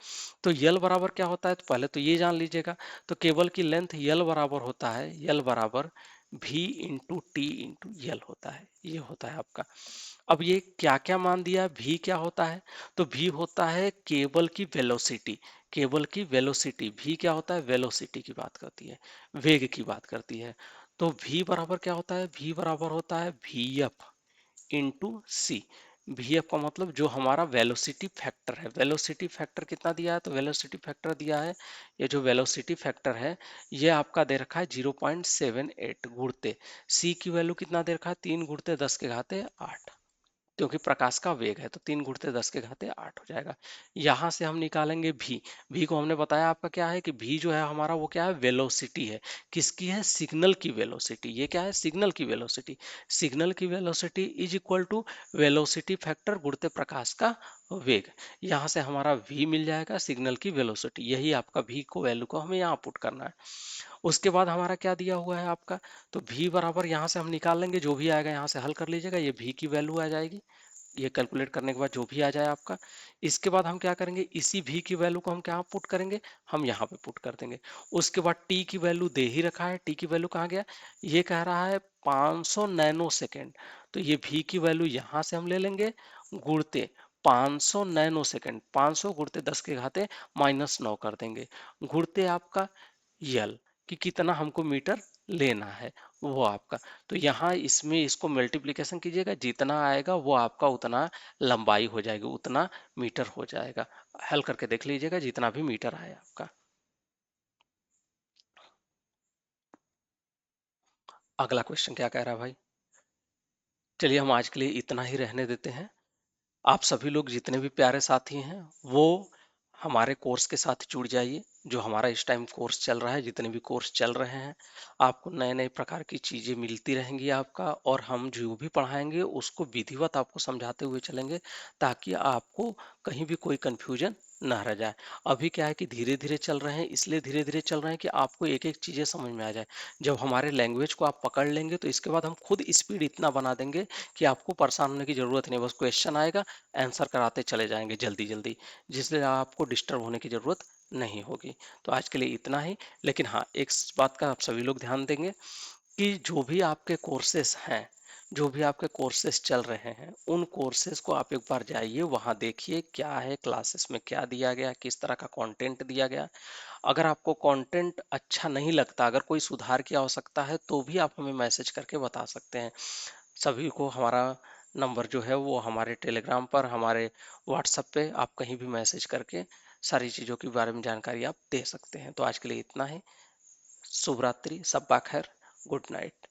S1: तो यल बराबर क्या होता है, तो पहले तो ये जान लीजिएगा। तो केबल की लेंथ यल बराबर होता है, यल बराबर भी इंटू टी इंटू यल होता है, ये होता है आपका। अब ये क्या क्या मान दिया, भी क्या होता है, तो भी होता है केबल की वेलोसिटी। केबल की वेलोसिटी, भी क्या होता है, वेलोसिटी की बात करती है, वेग की बात करती है। तो भी बराबर क्या होता है, भी बराबर होता है वी एफ इंटू सी। वी एफ का मतलब जो हमारा वेलोसिटी फैक्टर है, वेलोसिटी फैक्टर कितना दिया है, तो वेलोसिटी फैक्टर दिया है, ये जो वेलोसिटी फैक्टर है ये आपका दे रखा है 0.78 गुणते, सी की वैल्यू कितना दे रखा है, 3 गुणते 10 के घाते 8, क्योंकि प्रकाश का वेग है तो 3 गुणते 10 के घाते 8 हो जाएगा। यहां से हम निकालेंगे भी। भी को हमने बताया आपका क्या है कि भी जो है हमारा वो क्या है, वेलोसिटी है। किसकी है, सिग्नल की वेलोसिटी। ये क्या है, सिग्नल की वेलोसिटी। सिग्नल की velocity is equal to velocity factor गुणते प्रकाश का वेग। यहाँ से हमारा v मिल जाएगा, सिग्नल की वेलोसिटी, यही आपका v को वैल्यू को हमें यहाँ पुट करना है। उसके बाद हमारा क्या दिया हुआ है आपका, तो v बराबर यहाँ से हम निकाल लेंगे, जो भी आएगा यहाँ से हल कर लीजिएगा, ये v की वैल्यू आ जाएगी। ये कैलकुलेट करने के बाद जो भी आ जाए आपका, इसके बाद हम क्या करेंगे, इसी v की वैल्यू को हम क्या पुट करेंगे, हम यहाँ पे पुट कर देंगे। उसके बाद t की वैल्यू दे ही रखा है, t की वैल्यू कहाँ गया, ये कह रहा है 500 नैनो सेकेंड। तो ये v की वैल्यू यहाँ से हम ले लेंगे गुणते 500 नैनो सेकेंड, 500 गुणते 10 के घाते -9 कर देंगे, गुणते आपका यल कि कितना हमको मीटर लेना है वो आपका। तो यहाँ इसमें इसको मल्टीप्लिकेशन कीजिएगा, जितना आएगा वो आपका उतना लंबाई हो जाएगी, उतना मीटर हो जाएगा। हल करके देख लीजिएगा जितना भी मीटर आए आपका। अगला क्वेश्चन क्या कह रहा है भाई, चलिए हम आज के लिए इतना ही रहने देते हैं। आप सभी लोग जितने भी प्यारे साथी हैं वो हमारे कोर्स के साथ जुड़ जाइए। जो हमारा इस टाइम कोर्स चल रहा है, जितने भी कोर्स चल रहे हैं, आपको नए नए प्रकार की चीजें मिलती रहेंगी आपका, और हम जो भी पढ़ाएंगे उसको विधिवत आपको समझाते हुए चलेंगे, ताकि आपको कहीं भी कोई कंफ्यूजन न रह जाए। अभी क्या है कि धीरे धीरे चल रहे हैं, इसलिए धीरे धीरे चल रहे हैं कि आपको एक एक चीजें समझ में आ जाए। जब हमारे लैंग्वेज को आप पकड़ लेंगे तो इसके बाद हम खुद स्पीड इतना बना देंगे कि आपको परेशान होने की जरूरत नहीं, बस क्वेश्चन आएगा आंसर कराते चले जाएंगे जल्दी जल्दी, जिससे आपको डिस्टर्ब होने की जरूरत नहीं होगी। तो आज के लिए इतना ही। लेकिन हाँ, एक बात का आप सभी लोग ध्यान देंगे कि जो भी आपके कोर्सेस हैं, जो भी आपके कोर्सेस चल रहे हैं, उन कोर्सेस को आप एक बार जाइए, वहाँ देखिए क्या है, क्लासेस में क्या दिया गया, किस तरह का कंटेंट दिया गया। अगर आपको कंटेंट अच्छा नहीं लगता, अगर कोई सुधार की आवश्यकता है, तो भी आप हमें मैसेज करके बता सकते हैं। सभी को हमारा नंबर जो है वो हमारे टेलीग्राम पर, हमारे व्हाट्सएप पे आप कहीं भी मैसेज करके सारी चीज़ों के बारे में जानकारी आप दे सकते हैं। तो आज के लिए इतना ही। शुभ रात्रि, शब्बा खैर, गुड नाइट।